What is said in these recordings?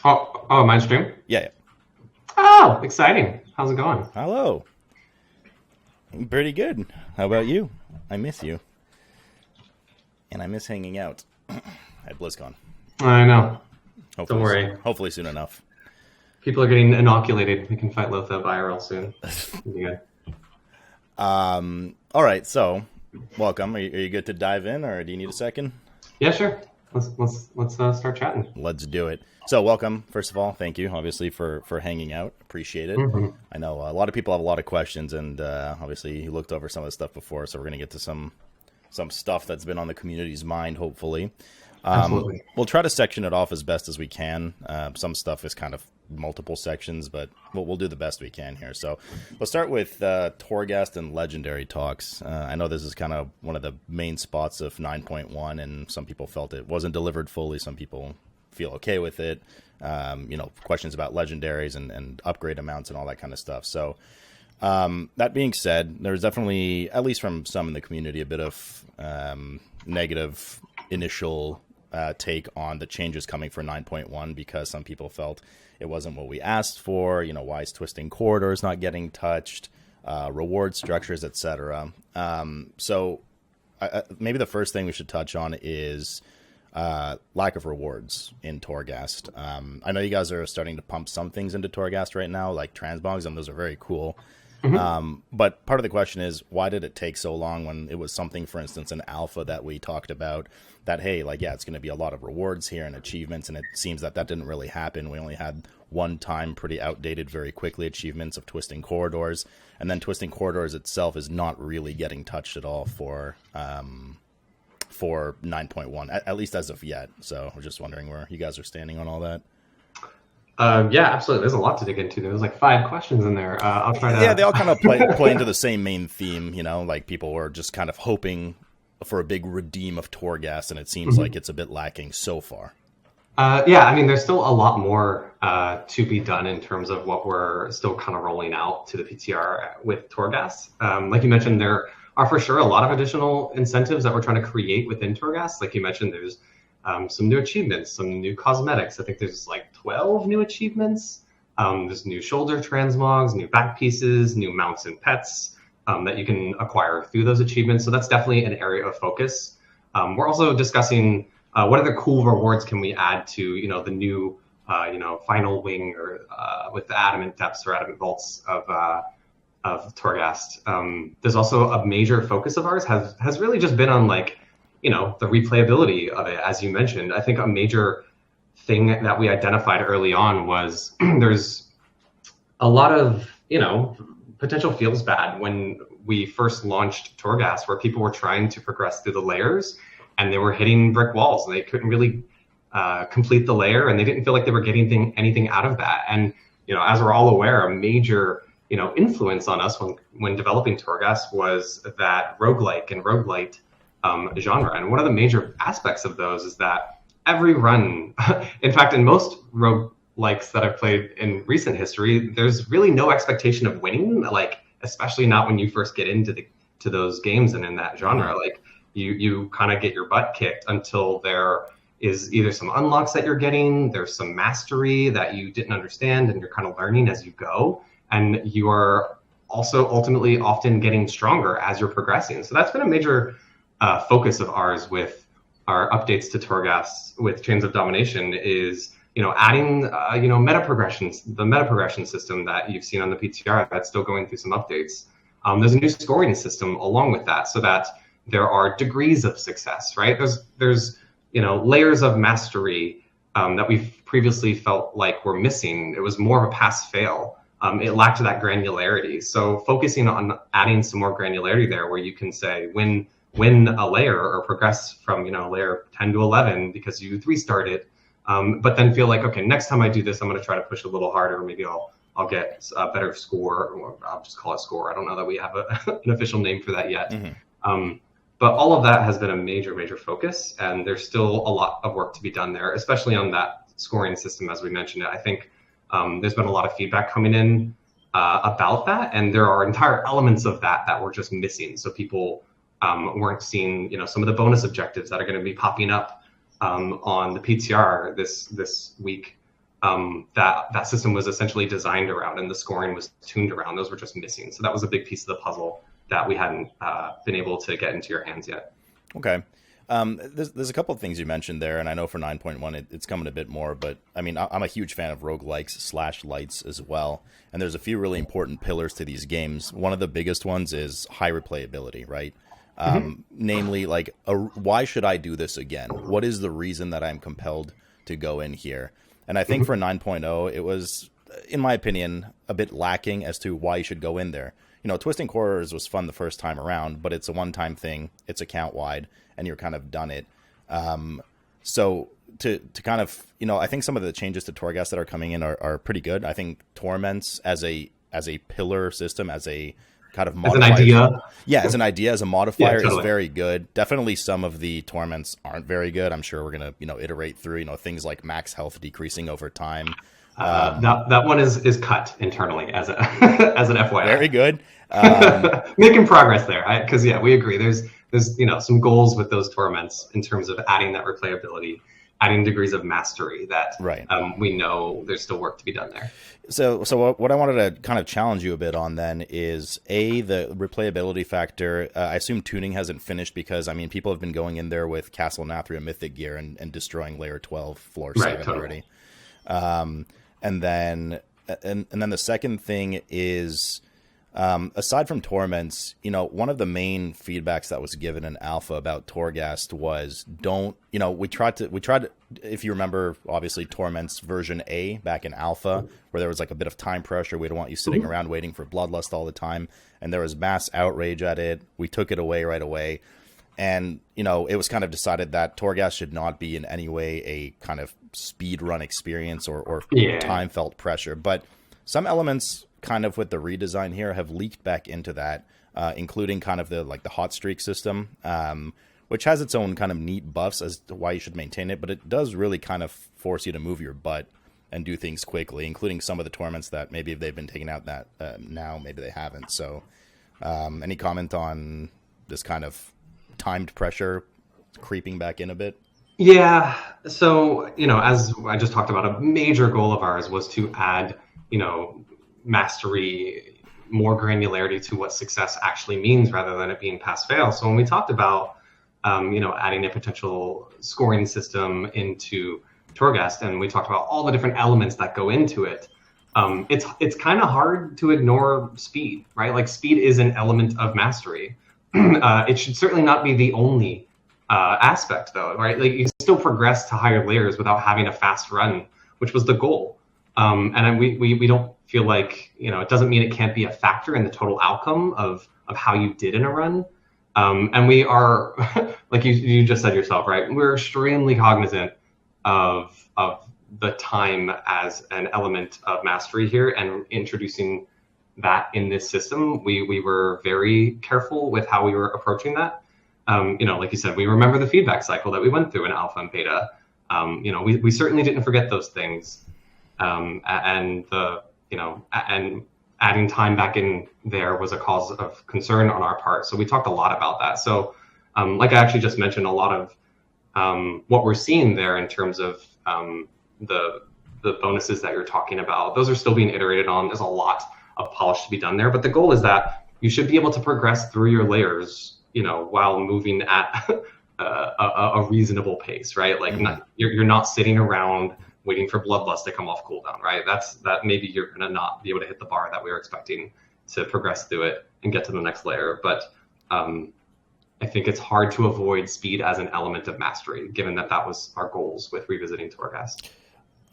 My stream? Yeah, yeah. Oh, exciting. How's it going? Hello. Pretty good. How about you? I miss you. And I miss hanging out at BlizzCon. I know. Don't Hopefully, worry. hopefully soon enough. People are getting inoculated. We can fight Lotha IRL soon. It'll be good. All right, so welcome. Are you good to dive in, or do you need a second? Yeah, sure. Let's start chatting. Let's do it. So welcome, first of all. Thank you, obviously, for hanging out. Appreciate it. Mm-hmm. I know a lot of people have a lot of questions, and obviously you looked over some of the stuff before, so we're going to get to some stuff that's been on the community's mind, hopefully. Absolutely. We'll try to section it off as best as we can. Some stuff is kind of multiple sections, but we'll do the best we can here. So we'll start with Torghast and Legendary talks. I know this is kind of one of the main spots of 9.1, and some people felt it wasn't delivered fully. Some people feel okay with it. Questions about legendaries and upgrade amounts and all that kind of stuff. So that being said, there's definitely, at least from some in the community, a bit of negative initial take on the changes coming for 9.1 because some people felt it wasn't what we asked for. Why is twisting corridors not getting touched, reward structures, etc. So maybe the first thing we should touch on is lack of rewards in Torghast. I know you guys are starting to pump some things into Torghast right now, like transmogs, and those are very cool. Mm-hmm. But part of the question is, why did it take so long when it was something, for instance, in alpha that we talked about that, hey, it's going to be a lot of rewards here and achievements, and it seems that didn't really happen. We only had one time pretty outdated, very quickly achievements of Twisting Corridors, and then Twisting Corridors itself is not really getting touched at all for 9.1, at least as of yet. So we're just wondering where you guys are standing on all that. Yeah, absolutely. There's a lot to dig into. There's like 5 questions in there. I'll try to... Yeah, they all kind of play into the same main theme, like people were just kind of hoping for a big redeem of Torghast, and it seems like it's a bit lacking so far. There's still a lot more to be done in terms of what we're still kind of rolling out to the PTR with Torghast. Like you mentioned, there are for sure a lot of additional incentives that we're trying to create within Torghast. Like you mentioned, there's some new achievements, some new cosmetics. I think there's like 12 new achievements. There's new shoulder transmogs, new back pieces, new mounts and pets that you can acquire through those achievements. So that's definitely an area of focus. We're also discussing what other cool rewards can we add to the new final wing or with the adamant depths or adamant vaults of Torghast. There's also a major focus of ours has really just been on the replayability of it, as you mentioned. I think a major thing that we identified early on was there's a lot of, potential feels bad when we first launched Torghast, where people were trying to progress through the layers and they were hitting brick walls and they couldn't really complete the layer, and they didn't feel like they were getting anything out of that. And, as we're all aware, a major influence on us when developing Torghast was that roguelike and roguelite genre. And one of the major aspects of those is that every run, in fact, in most roguelikes that I've played in recent history, there's really no expectation of winning, especially not when you first get into those games and in that genre. You kind of get your butt kicked until there is either some unlocks that you're getting, there's some mastery that you didn't understand and you're kind of learning as you go, and you are also ultimately often getting stronger as you're progressing. So that's been a major focus of ours with our updates to Torghast with Chains of Domination is, adding, meta progressions, the meta progression system that you've seen on the PTR that's still going through some updates. There's a new scoring system along with that, so that there are degrees of success, right? There's layers of mastery that we've previously felt like were missing. It was more of a pass-fail. It lacked that granularity. So focusing on adding some more granularity there, where you can say win a layer or progress from layer 10 to 11 because you 3-starred it, but then feel like, okay, next time I do this, I'm going to try to push a little harder. Maybe I'll get a better score, or I'll just call it score. I don't know that we have an official name for that yet. Mm-hmm. But all of that has been a major focus, and there's still a lot of work to be done there, especially on that scoring system, as we mentioned it. I think there's been a lot of feedback coming in about that, and there are entire elements of that were just missing. So people weren't seeing, some of the bonus objectives that are going to be popping up on the PTR this week that system was essentially designed around and the scoring was tuned around. Those were just missing. So that was a big piece of the puzzle that we hadn't been able to get into your hands yet. Okay. There's a couple of things you mentioned there, and I know for 9.1 it's coming a bit more, but I mean, I'm a huge fan of roguelikes / lights as well, and there's a few really important pillars to these games. One of the biggest ones is high replayability, right? Namely, like, why should I do this again? What is the reason that I'm compelled to go in here? And I think for 9.0, it was, in my opinion, a bit lacking as to why you should go in there. You know, Twisting Corridors was fun the first time around, but it's a one-time thing. It's account-wide, and you're kind of done it. So to kind of, you know, I think some of the changes to Torghast that are coming in are pretty good. I think Torments as a pillar system, as a kind of modifier. As an idea? Yeah, as an idea, as a modifier, totally. is very good. Definitely some of the Torments aren't very good. I'm sure we're going to, you know, iterate through, you know, things like max health decreasing over time. That one is cut internally as a as an FYI. Very good. Making progress there, because we agree. There's you know, some goals with those torments in terms of adding that replayability, adding degrees of mastery that right. We know there's still work to be done there. So what I wanted to kind of challenge you a bit on then is the replayability factor. I assume tuning hasn't finished because, I mean, people have been going in there with Castle Nathria Mythic gear and destroying layer 12 floor 7 totally. already. And then the second thing is, aside from Torments, you know, one of the main feedbacks that was given in alpha about Torghast was we tried to, if you remember, obviously Torments version A back in alpha, where there was like a bit of time pressure. We don't want you sitting around waiting for Bloodlust all the time. And there was mass outrage at it. We took it away right away. And, you know, it was kind of decided that Torghast should not be in any way a kind of speed run experience or time felt pressure. But some elements kind of with the redesign here have leaked back into that, including kind of the hot streak system, which has its own kind of neat buffs as to why you should maintain it. But it does really kind of force you to move your butt and do things quickly, including some of the torments that maybe they've been taking out that now, maybe they haven't. So any comment on this kind of timed pressure creeping back in a bit? Yeah. So, you know, as I just talked about, a major goal of ours was to add, you know, mastery, more granularity to what success actually means rather than it being pass fail. So when we talked about, you know, adding a potential scoring system into Torghast, and we talked about all the different elements that go into it, it's kind of hard to ignore speed, right? Like, speed is an element of mastery. It should certainly not be the only aspect, though, right? Like, you can still progress to higher layers without having a fast run, which was the goal. And we don't feel like, you know, it doesn't mean it can't be a factor in the total outcome of how you did in a run. And we are, like you just said yourself, right? We're extremely cognizant of the time as an element of mastery here, and introducing that in this system, we were very careful with how we were approaching that. You know, like you said, we remember the feedback cycle that we went through in alpha and beta. You know, we certainly didn't forget those things. And adding time back in there was a cause of concern on our part. So we talked a lot about that. So like I actually just mentioned, a lot of what we're seeing there in terms of the bonuses that you're talking about, those are still being iterated on. There's a lot of polish to be done there, but the goal is that you should be able to progress through your layers, you know, while moving at a reasonable pace, right? Like, you're not sitting around waiting for Bloodlust to come off cooldown, right? That maybe you're gonna not be able to hit the bar that we were expecting to progress through it and get to the next layer. But I think it's hard to avoid speed as an element of mastery, given that was our goals with revisiting Torghast.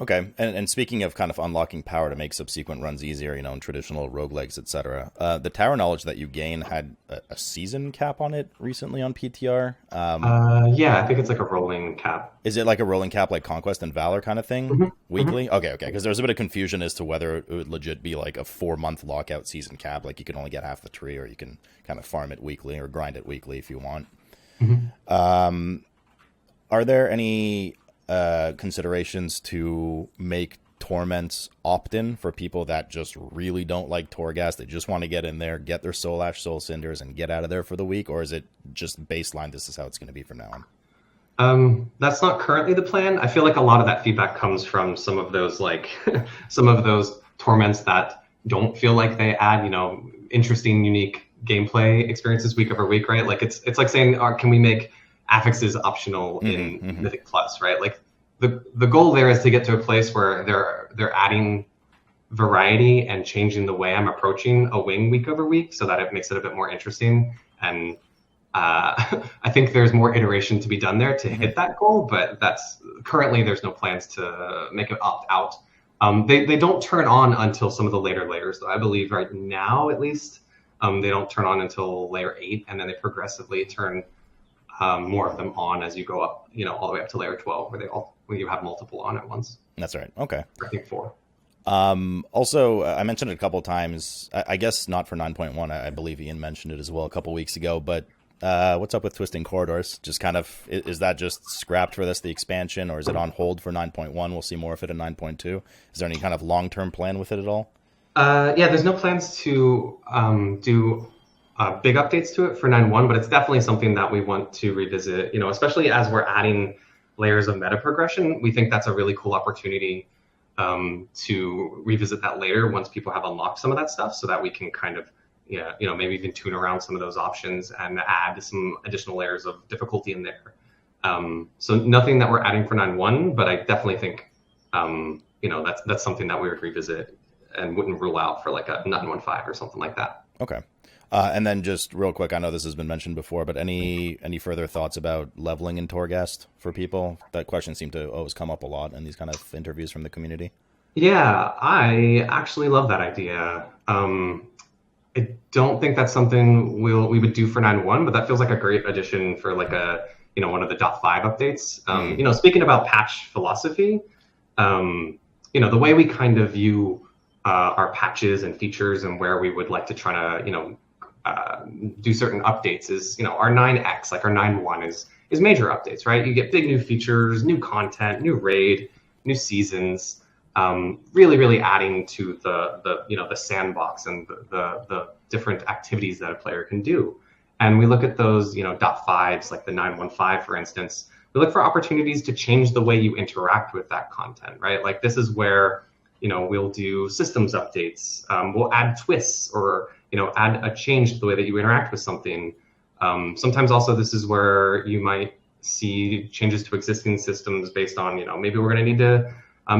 Okay, and speaking of kind of unlocking power to make subsequent runs easier, you know, in traditional roguelikes, etc., the tower knowledge that you gain had a season cap on it recently on PTR. Yeah, I think it's like a rolling cap. Is it like a rolling cap, like Conquest and Valor kind of thing, weekly? Okay, because there was a bit of confusion as to whether it would legit be like a 4-month lockout season cap, like you can only get half the tree, or you can kind of farm it weekly or grind it weekly if you want. Are there any considerations to make torments opt-in for people that just really don't like Torghast? They just want to get in there, get their Soul Ash, Soul Cinders, and get out of there for the week? Or is it just baseline, this is how it's going to be from now on? That's not currently the plan. I feel like a lot of that feedback comes from some of those like some of those torments that don't feel like they add, interesting, unique gameplay experiences week over week, right? Like it's like saying, can we make affixes optional in Mythic Plus, right? Like the goal there is to get to a place where they're adding variety and changing the way I'm approaching a wing week over week, so that it makes it a bit more interesting. And I think there's more iteration to be done there to hit that goal, but that's currently there's no plans to make it opt out. They don't turn on until some of the later layers, though. I believe right now, at least, they don't turn on until layer 8, and then they progressively turn more of them on as you go up, all the way up to layer 12, where you have multiple on at once. That's right. Okay. I think 4. Also, I mentioned it a couple of times. I guess not for 9.1. I believe Ian mentioned it as well a couple of weeks ago, but what's up with Twisting Corridors? Just kind of, is that just scrapped for the expansion, or is it on hold for 9.1? We'll see more of it in 9.2. Is there any kind of long-term plan with it at all? Yeah, there's no plans to do big updates to it for 9.1, but it's definitely something that we want to revisit, especially as we're adding layers of meta progression. We think that's a really cool opportunity to revisit that later once people have unlocked some of that stuff, so that we can kind of maybe even tune around some of those options and add some additional layers of difficulty in there. So nothing that we're adding for 9.1, but I definitely think, that's something that we would revisit and wouldn't rule out for like a 9.1.5 or something like that. Okay. And then just real quick, I know this has been mentioned before, but any further thoughts about leveling in Torghast for people? That question seemed to always come up a lot in these kind of interviews from the community. Yeah, I actually love that idea. I don't think that's something we would do for 9.1, but that feels like a great addition for like one of the .5 updates. Speaking about patch philosophy, the way we kind of view our patches and features and where we would like to try to do certain updates is our 9x, like our 9.1 is major updates, right? You get big new features, new content, new raid, new seasons. Really adding to the sandbox and the different activities that a player can do. And we look at those, .5s, like the 9.1.5, for instance. We look for opportunities to change the way you interact with that content, right? Like this is where, we'll do systems updates. We'll add twists or, add a change to the way that you interact with something. Sometimes also this is where you might see changes to existing systems based on, maybe we're going to need to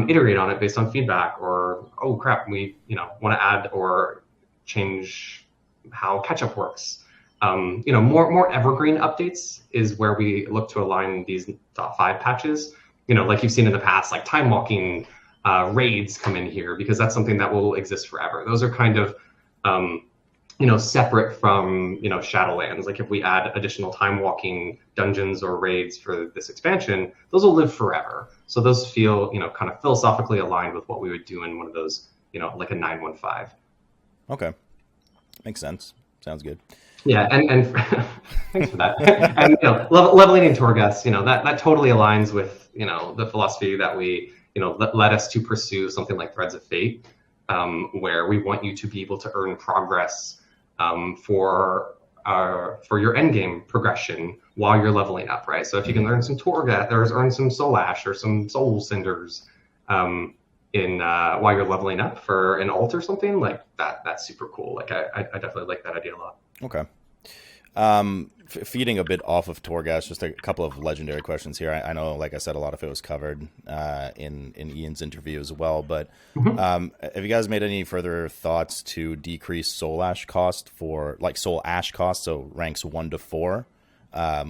iterate on it based on feedback, or oh crap, we want to add or change how catch-up works. More evergreen updates is where we look to align these .5 patches. Like you've seen in the past, like time walking raids come in here because that's something that will exist forever. Those are kind of separate from Shadowlands. Like if we add additional time walking dungeons or raids for this expansion, those will live forever. So those feel kind of philosophically aligned with what we would do in one of those like a 9.1.5. Okay, makes sense. Sounds good. Yeah, and thanks for that. And leveling in Torghast, that totally aligns with the philosophy that we led us to pursue something like Threads of Fate, where we want you to be able to earn progress for your endgame progression while you're leveling up, right? So if you can learn some Torghast, or earn some Soul Ash or some Soul Cinders while you're leveling up for an ult or something like that, that's super cool. Like I definitely like that idea a lot. Okay. Feeding a bit off of Torghast, just a couple of legendary questions here. I know, like I said, a lot of it was covered in Ian's interview as well, but have you guys made any further thoughts to decrease Soul Ash cost so ranks 1 to 4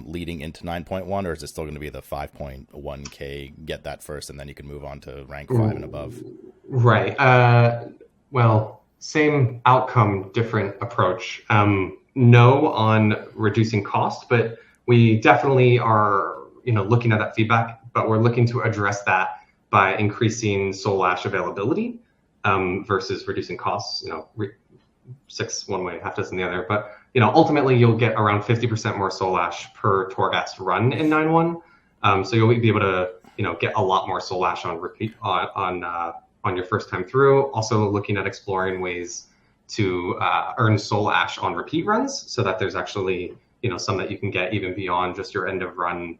leading into 9.1, or is it still going to be the 5.1k, get that first, and then you can move on to rank 5 and above? Right. Well, same outcome, different approach. No on reducing cost, but we definitely are, looking at that feedback, but we're looking to address that by increasing Soul Ash availability versus reducing costs, 6 one way, half dozen the other. But, ultimately you'll get around 50% more Soul Ash per Torghast run in 9.1. So you'll be able to, get a lot more Soul Ash on repeat on your first time through. Also looking at exploring ways to earn Soul Ash on repeat runs, so that there's actually some that you can get even beyond just your end of run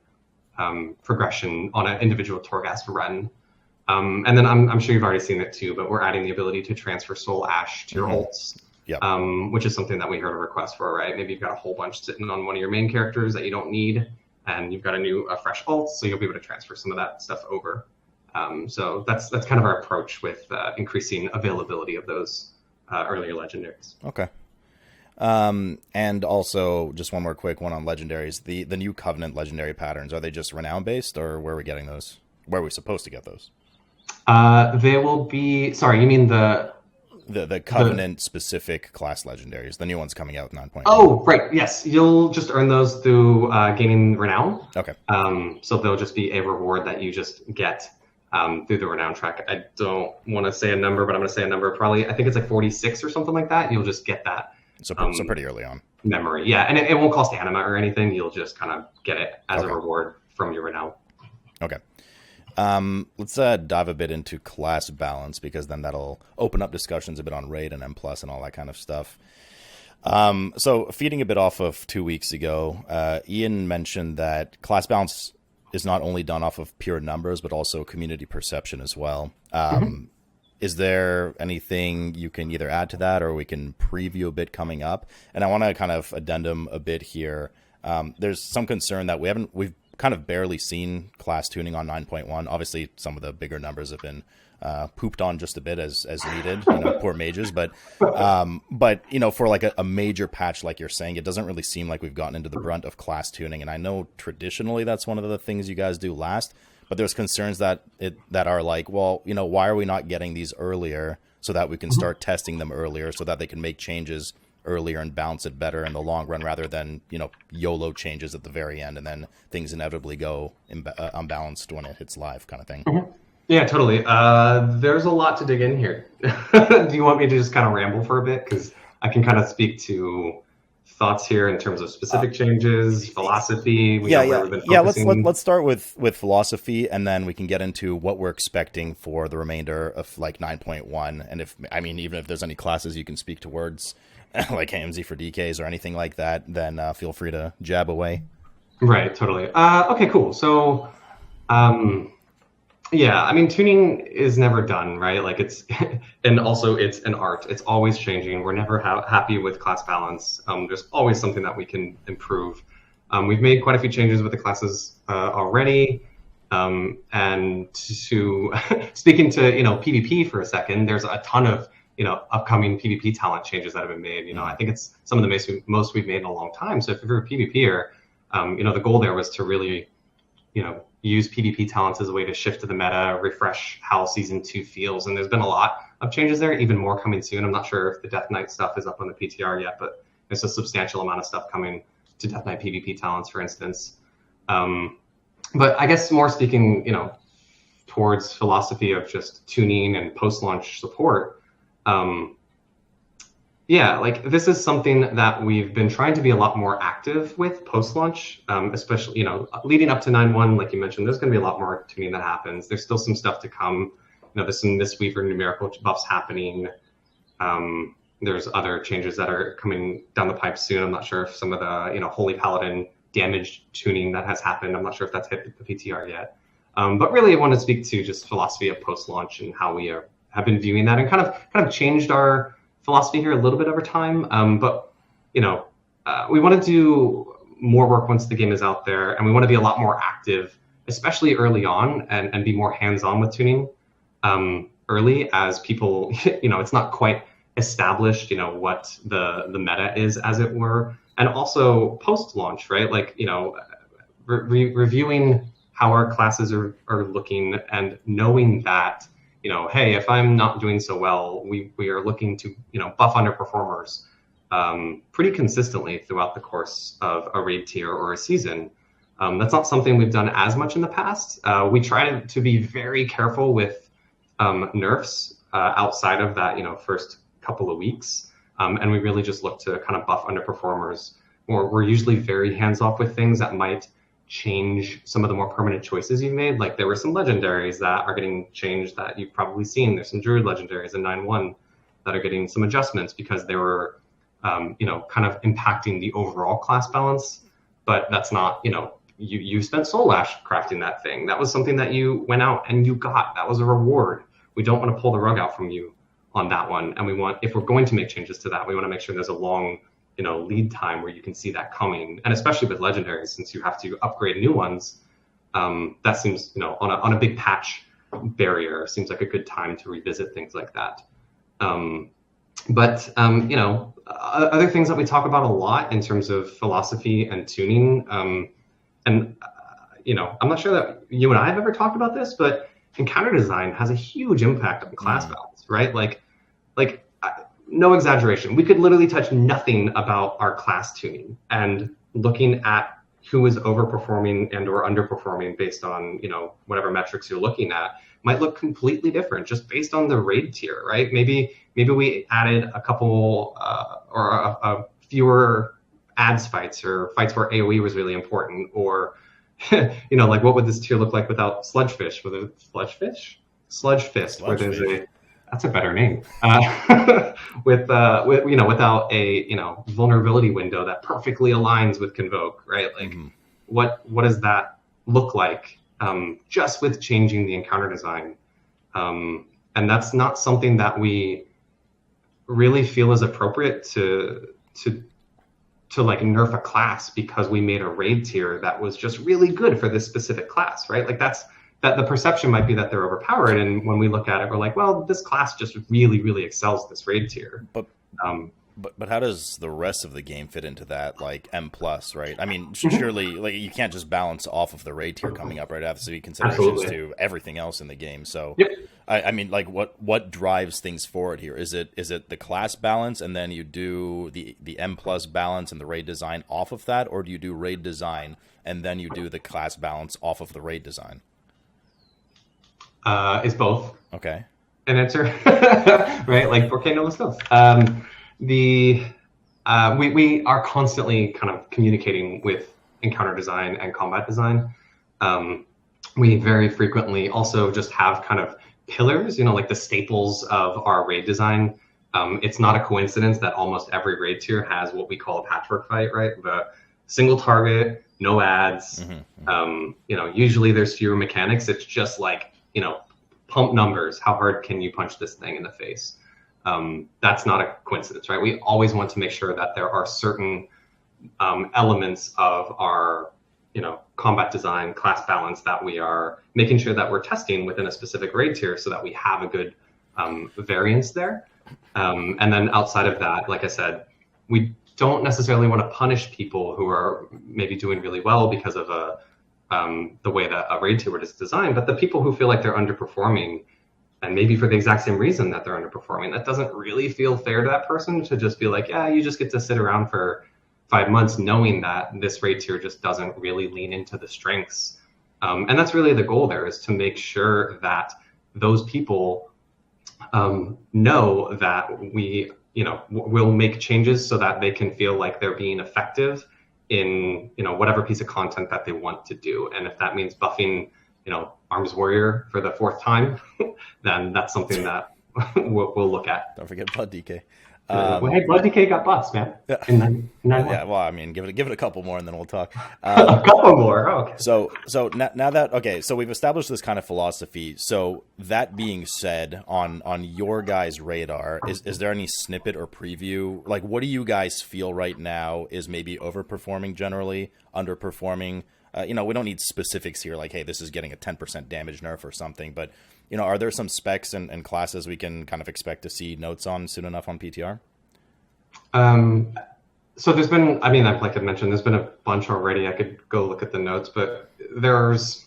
progression on an individual Torghast run. And then I'm sure you've already seen it too, but we're adding the ability to transfer Soul Ash to your ults, which is something that we heard a request for, right? Maybe you've got a whole bunch sitting on one of your main characters that you don't need, and you've got a fresh ult, so you'll be able to transfer some of that stuff over. So that's kind of our approach with increasing availability of those earlier legendaries. Okay. And also, just one more quick one on legendaries. The new Covenant legendary patterns, are they just renown based, or where are we getting those? Where are we supposed to get those? They will be. Sorry, you mean the Covenant specific class legendaries, the new ones coming out 9.1. Oh, right. Yes, you'll just earn those through gaining renown. Okay. So they'll just be a reward that you just get through the renown track. I don't want to say a number, but I'm going to say a number. Probably, I think it's like 46 or something like that. You'll just get that. So pretty early on. Memory, yeah, and it won't cost anima or anything. You'll just kind of get it as a reward from your renown. Okay. Let's dive a bit into class balance, because then that'll open up discussions a bit on raid and M+ and all that kind of stuff. So feeding a bit off of 2 weeks ago, Ian mentioned that class balance is not only done off of pure numbers, but also community perception as well. Is there anything you can either add to that, or we can preview a bit coming up? And I want to kind of addendum a bit here. There's some concern that we've kind of barely seen class tuning on 9.1. Obviously, some of the bigger numbers have been pooped on just a bit as needed, poor mages. But for like a major patch, like you're saying, it doesn't really seem like we've gotten into the brunt of class tuning. And I know traditionally that's one of the things you guys do last. But there's concerns that are like, well, why are we not getting these earlier so that we can start testing them earlier, so that they can make changes earlier and balance it better in the long run, rather than YOLO changes at the very end and then things inevitably go unbalanced when it hits live, kind of thing. Yeah, totally. There's a lot to dig in here. Do you want me to just kind of ramble for a bit? Because I can kind of speak to thoughts here in terms of specific changes, philosophy. Let's start with philosophy, and then we can get into what we're expecting for the remainder of like 9.1. And even if there's any classes you can speak towards, like AMZ for DKs or anything like that, then feel free to jab away. Right, totally. Okay, cool. So, tuning is never done, right? Like and also it's an art. It's always changing. We're never happy with class balance. There's always something that we can improve. We've made quite a few changes with the classes already. And to speaking to PvP for a second, there's a ton of upcoming PvP talent changes that have been made. I think it's some of the most we've made in a long time. So if you're a PvPer, the goal there was to really use PvP talents as a way to shift to the meta, refresh how Season 2 feels. And there's been a lot of changes there, even more coming soon. I'm not sure if the Death Knight stuff is up on the PTR yet, but there's a substantial amount of stuff coming to Death Knight PvP talents, for instance. But I guess more speaking, towards philosophy of just tuning and post-launch support, this is something that we've been trying to be a lot more active with post-launch, especially, leading up to 9.1, like you mentioned, there's going to be a lot more tuning that happens. There's still some stuff to come. There's some Mistweaver numerical buffs happening. There's other changes that are coming down the pipe soon. I'm not sure if some of the, Holy Paladin damage tuning that has happened, I'm not sure if that's hit the PTR yet. But really I want to speak to just philosophy of post-launch and how we have been viewing that, and kind of changed our philosophy here a little bit over time, but we want to do more work once the game is out there, and we want to be a lot more active, especially early on, and be more hands-on with tuning early, as people, it's not quite established, what the meta is, as it were, and also post-launch, right? Like, reviewing how our classes are looking, and knowing that hey, if I'm not doing so well, we are looking to, buff underperformers pretty consistently throughout the course of a raid tier or a season. That's not something we've done as much in the past. We try to be very careful with nerfs outside of that, first couple of weeks. And we really just look to kind of buff underperformers. We're usually very hands-off with things that might change some of the more permanent choices you've made. Like there were some legendaries that are getting changed that you've probably seen. There's some druid legendaries in 9.1 that are getting some adjustments because they were, kind of impacting the overall class balance. But that's not, you spent soul ash crafting that thing. That was something that you went out and you got. That was a reward. We don't want to pull the rug out from you on that one. And we want, if we're going to make changes to that, we want to make sure there's a long, lead time where you can see that coming. And especially with legendaries, since you have to upgrade new ones, that seems, on a big patch barrier, seems like a good time to revisit things like that. But other things that we talk about a lot in terms of philosophy and tuning, I'm not sure that you and I have ever talked about this, but encounter design has a huge impact on class balance, right? Like no exaggeration. We could literally touch nothing about our class tuning, and looking at who is overperforming and or underperforming based on, whatever metrics you're looking at might look completely different just based on the raid tier, right? Maybe we added a couple or fewer ads fights, or fights where AoE was really important, or what would this tier look like without Sludgefish? Sludge Fist, where there's that's a better name. Without a vulnerability window that perfectly aligns with Convoke, right? Like, what does that look like just with changing the encounter design? And that's not something that we really feel is appropriate to like nerf a class because we made a raid tier that was just really good for this specific class, right? Like that the perception might be that they're overpowered, and when we look at it, we're like, well, this class just really, really excels this raid tier. But how does the rest of the game fit into that, like M+, right? I mean, surely like you can't just balance off of the raid tier coming up, right? It has to be considerations to everything else in the game. So yep. I mean, like what drives things forward here? Is it the class balance, and then you do the M+ balance and the raid design off of that, or do you do raid design and then you do the class balance off of the raid design? It's both. Okay. An answer, right? Like, ¿por qué no los dos? We are constantly kind of communicating with encounter design and combat design. We very frequently also just have kind of pillars, like the staples of our raid design. It's not a coincidence that almost every raid tier has what we call a patchwork fight, right? The single target, no ads. Usually there's fewer mechanics. It's just like, pump numbers. How hard can you punch this thing in the face? That's not a coincidence, right? We always want to make sure that there are certain elements of our, combat design, class balance that we are making sure that we're testing within a specific raid tier so that we have a good variance there. And then outside of that, like I said, we don't necessarily want to punish people who are maybe doing really well because of the way that a raid tier is designed, but the people who feel like they're underperforming, and maybe for the exact same reason that they're underperforming, that doesn't really feel fair to that person to just be like, yeah, you just get to sit around for 5 months knowing that this raid tier just doesn't really lean into the strengths. And that's really the goal there, is to make sure that those people know that we, will make changes so that they can feel like they're being effective in whatever piece of content that they want to do. And if that means buffing Arms Warrior for the 4th time, then that's something that we'll look at. Don't forget Blood DK. Hey, Blood DK got buffs, man. Yeah, well, I mean, give it a couple more and then we'll talk. A couple more. Oh, okay. So now that so we've established this kind of philosophy. So that being said, on your guys' radar, is there any snippet or preview? Like, what do you guys feel right now is maybe overperforming generally, underperforming? We don't need specifics here, like, hey, this is getting a 10% damage nerf or something, but are there some specs and classes we can kind of expect to see notes on soon enough on PTR? So there's been, like I mentioned, there's been a bunch already. I could go look at the notes, but there's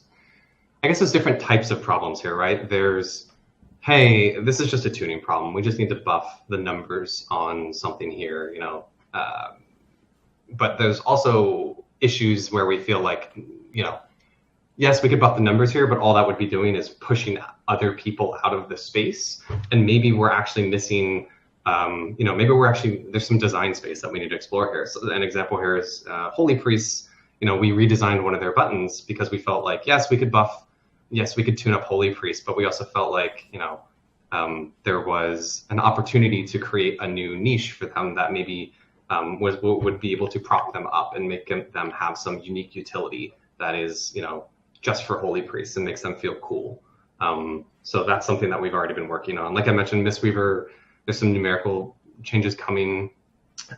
different types of problems here, right? There's, hey, this is just a tuning problem. We just need to buff the numbers on something here, but there's also issues where we feel like, yes, we could buff the numbers here, but all that would be doing is pushing other people out of the space. And maybe we're actually missing, there's some design space that we need to explore here. So an example here is Holy Priests. We redesigned one of their buttons because we felt like, yes, we could tune up Holy Priest, but we also felt like, there was an opportunity to create a new niche for them that maybe would be able to prop them up and make them have some unique utility that is, just for holy priests and makes them feel cool. So that's something that we've already been working on. Like I mentioned, Mistweaver, there's some numerical changes coming.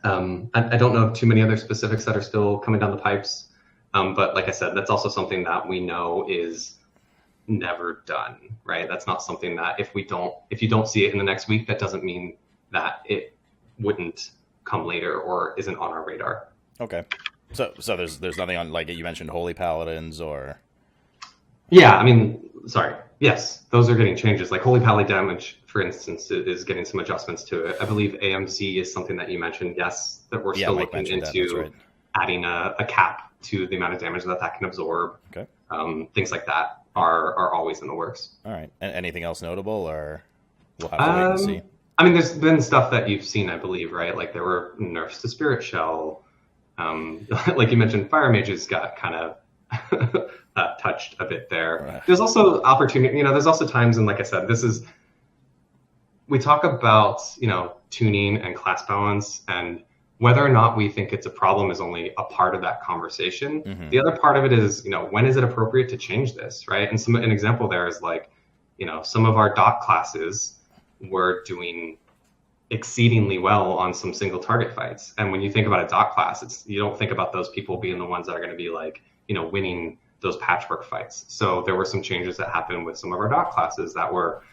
I don't know too many other specifics that are still coming down the pipes. But like I said, that's also something that we know is never done, right? That's not something that if you don't see it in the next week, that doesn't mean that it wouldn't come later or isn't on our radar. Okay. So there's nothing on, like you mentioned, Holy Paladins or... Yeah, I mean, sorry. Yes, those are getting changes. Like Holy Pally damage, for instance, is getting some adjustments to it. I believe AMZ is something that you mentioned. Yes, that we're still looking into adding a cap to the amount of damage that can absorb. Okay. Things like that are always in the works. All right. And anything else notable, or we'll have to wait and see? I mean, there's been stuff that you've seen, I believe, right? Like there were nerfs to Spirit Shell. Like you mentioned, Fire Mages got kind of touched a bit there. Right. There's also opportunity, there's also times, and like I said, we talk about, tuning and class balance, and whether or not we think it's a problem is only a part of that conversation. Mm-hmm. The other part of it is, when is it appropriate to change this, right? And an example there is like, some of our dot classes were doing exceedingly well on some single target fights. And when you think about a dot class, you don't think about those people being the ones that are going to be like, winning those patchwork fights. So there were some changes that happened with some of our dot classes that were,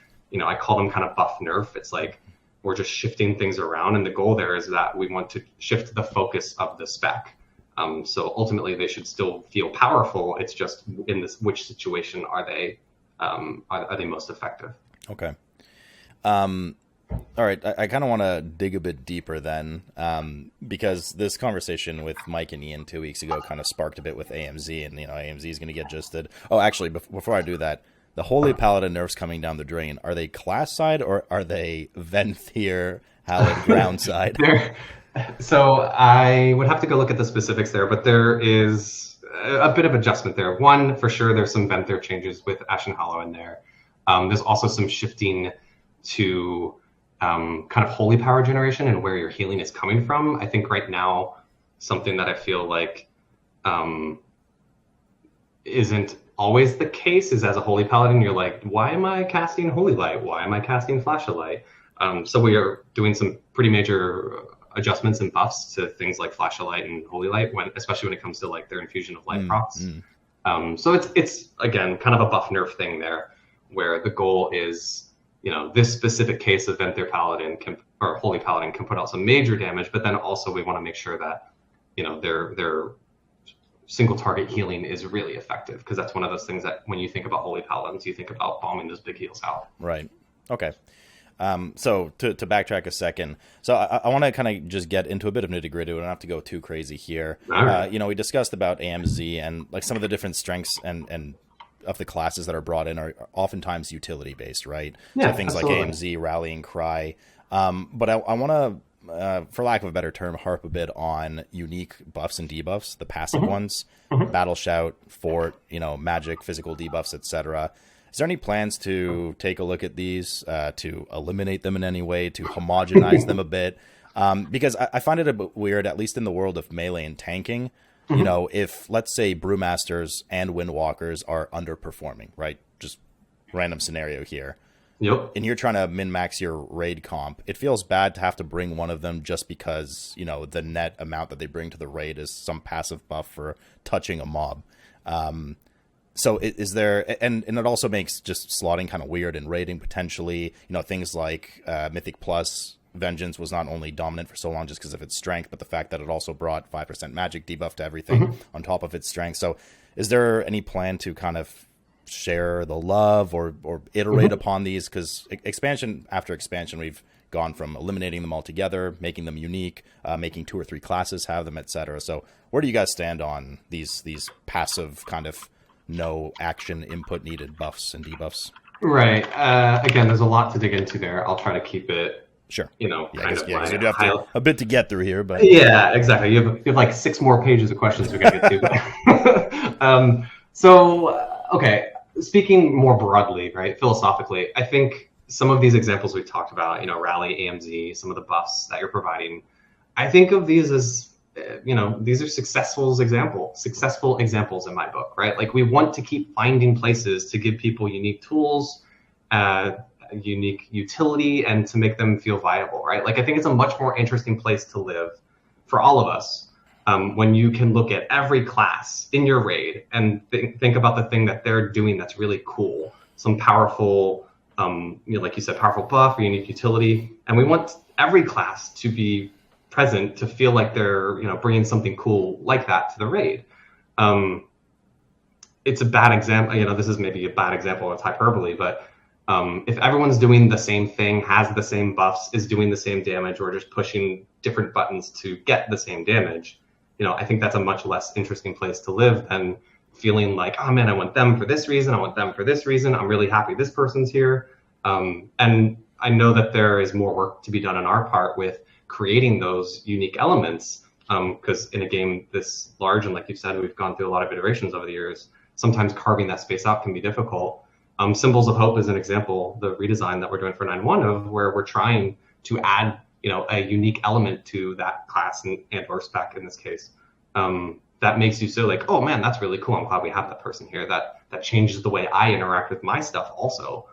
I call them kind of buff nerf. It's like we're just shifting things around, and the goal there is that we want to shift the focus of the spec. So ultimately they should still feel powerful. It's just in which situation are they most effective? Okay. All right, I kind of want to dig a bit deeper then, because this conversation with Mike and Ian 2 weeks ago kind of sparked a bit with AMZ, and AMZ is going to get adjusted. Oh, actually, before I do that, the Holy Paladin nerfs coming down the drain, are they class side or are they Venthyr, Hallowed ground side? So I would have to go look at the specifics there, but there is a bit of adjustment there. One, for sure, there's some Venthyr changes with Ashen Hollow in there. There's also some shifting to kind of holy power generation and where your healing is coming from. I think right now, something that I feel like isn't always the case is as a holy paladin, you're like, why am I casting Holy Light? Why am I casting Flash of Light? So we are doing some pretty major adjustments and buffs to things like Flash of Light and Holy Light, especially when it comes to like their infusion of light procs. So it's again kind of a buff nerf thing there, where the goal is, this specific case of Venthyr Paladin or Holy Paladin can put out some major damage, but then also we want to make sure that, their single target healing is really effective, because that's one of those things that when you think about Holy Paladins, you think about bombing those big heals out. Right. Okay. So to backtrack a second, so I want to kind of just get into a bit of nitty gritty. We don't have to go too crazy here. Right. We discussed about AMZ and like some of the different strengths and of the classes that are brought in are oftentimes utility based, right? Yeah, so things absolutely. Like AMZ, Rallying Cry. But I want to, for lack of a better term, harp a bit on unique buffs and debuffs, the passive ones, Battle Shout, Fort, magic, physical debuffs, etc. Is there any plans to take a look at these, to eliminate them in any way, to homogenize them a bit? Because I find it a bit weird, at least in the world of melee and tanking, if, let's say, Brewmasters and Windwalkers are underperforming, right? Just random scenario here. Yep. And you're trying to min-max your raid comp, it feels bad to have to bring one of them just because, the net amount that they bring to the raid is some passive buff for touching a mob. So is there, and it also makes just slotting kind of weird and raiding potentially, things like Mythic Plus Vengeance was not only dominant for so long just because of its strength, but the fact that it also brought 5% magic debuff to everything on top of its strength. So is there any plan to kind of share the love or iterate upon these? Because expansion after expansion, we've gone from eliminating them altogether, making them unique, making 2 or 3 classes have them, etc. So where do you guys stand on these passive kind of no action input needed buffs and debuffs? Right. Again, there's a lot to dig into there. I'll try to keep it. Sure. You do have a bit to get through here, but yeah, exactly. You have like 6 more pages of questions we got to get to. Okay. Speaking more broadly, right, philosophically, I think some of these examples we talked about, Rally, AMZ, some of the buffs that you're providing, I think of these as these are successful examples in my book, right? Like we want to keep finding places to give people unique tools, unique utility, and to make them feel viable, right? Like I think it's a much more interesting place to live for all of us when you can look at every class in your raid and think about the thing that they're doing that's really cool, some powerful, like you said, powerful buff or unique utility, and we want every class to be present to feel like they're bringing something cool like that to the raid. It's a bad example. This is maybe a bad example. It's hyperbole, but if everyone's doing the same thing, has the same buffs, is doing the same damage, or just pushing different buttons to get the same damage, I think that's a much less interesting place to live than feeling like, oh man, I want them for this reason, I want them for this reason, I'm really happy this person's here. And I know that there is more work to be done on our part with creating those unique elements, because in a game this large, and like you've said, we've gone through a lot of iterations over the years, sometimes carving that space out can be difficult. Symbols of Hope is an example, the redesign that we're doing for 9.1 of where we're trying to add a unique element to that class and or spec in this case, that makes you so like, oh man, that's really cool, I'm glad we have that person here. That changes the way I interact with my stuff also.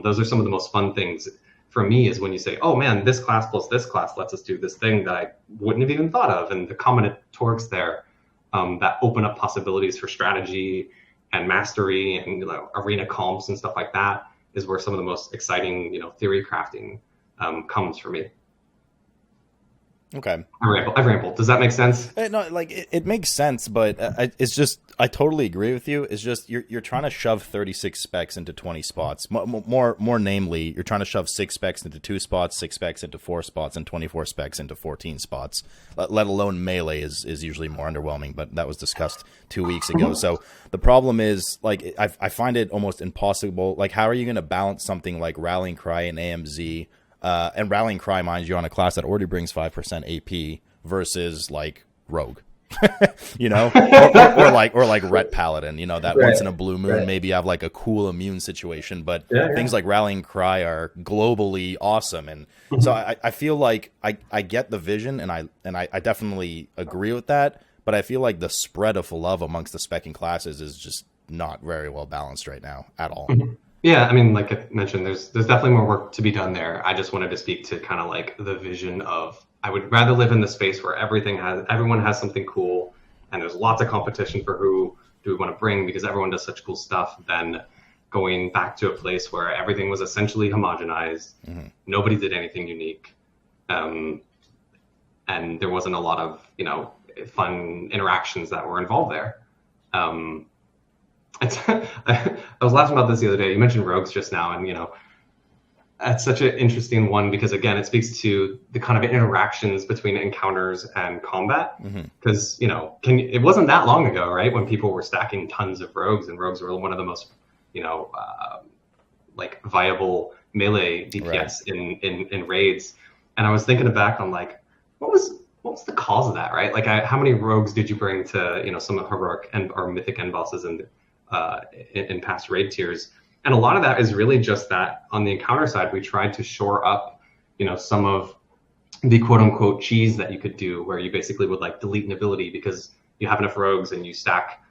Those are some of the most fun things for me, is when you say, oh man, this class plus this class lets us do this thing that I wouldn't have even thought of, and the combinatorics there that open up possibilities for strategy and mastery and arena comps and stuff like that is where some of the most exciting theory crafting comes for me. Okay. I've rambled. Does that make sense? No, like it makes sense, but it's just, I totally agree with you. It's just you're trying to shove 36 specs into 20 spots. More namely, you're trying to shove 6 specs into 2 spots, 6 specs into 4 spots, and 24 specs into 14 spots. Let alone melee is usually more underwhelming, but that was discussed 2 weeks ago. So the problem is, like, I find it almost impossible. Like, how are you going to balance something like Rallying Cry and AMZ? And Rallying Cry, mind you, on a class that already brings 5% AP versus like Rogue, or like Ret Paladin, that once in a blue moon, maybe you have like a cool immune situation, but things like Rallying Cry are globally awesome. And so I feel like I get the vision, and I definitely agree with that, but I feel like the spread of love amongst the specking classes is just not very well balanced right now at all. Yeah, I mean, like I mentioned, there's definitely more work to be done there. I just wanted to speak to kind of like the vision of, I would rather live in the space where everyone has something cool, and there's lots of competition for who do we want to bring, because everyone does such cool stuff, than going back to a place where everything was essentially homogenized. Nobody did anything unique, and there wasn't a lot of fun interactions that were involved there. I was laughing about this the other day. You mentioned rogues just now, and that's such an interesting one, because again, it speaks to the kind of interactions between encounters and combat. Because it wasn't that long ago, right, when people were stacking tons of rogues, and rogues were one of the most like viable melee DPS in raids. And I was thinking back on like, what was the cause of that, right? Like, how many rogues did you bring to some of heroic and or mythic end bosses in past raid tiers? And a lot of that is really just that on the encounter side, we tried to shore up some of the quote unquote cheese that you could do, where you basically would like delete an ability because you have enough rogues and you stack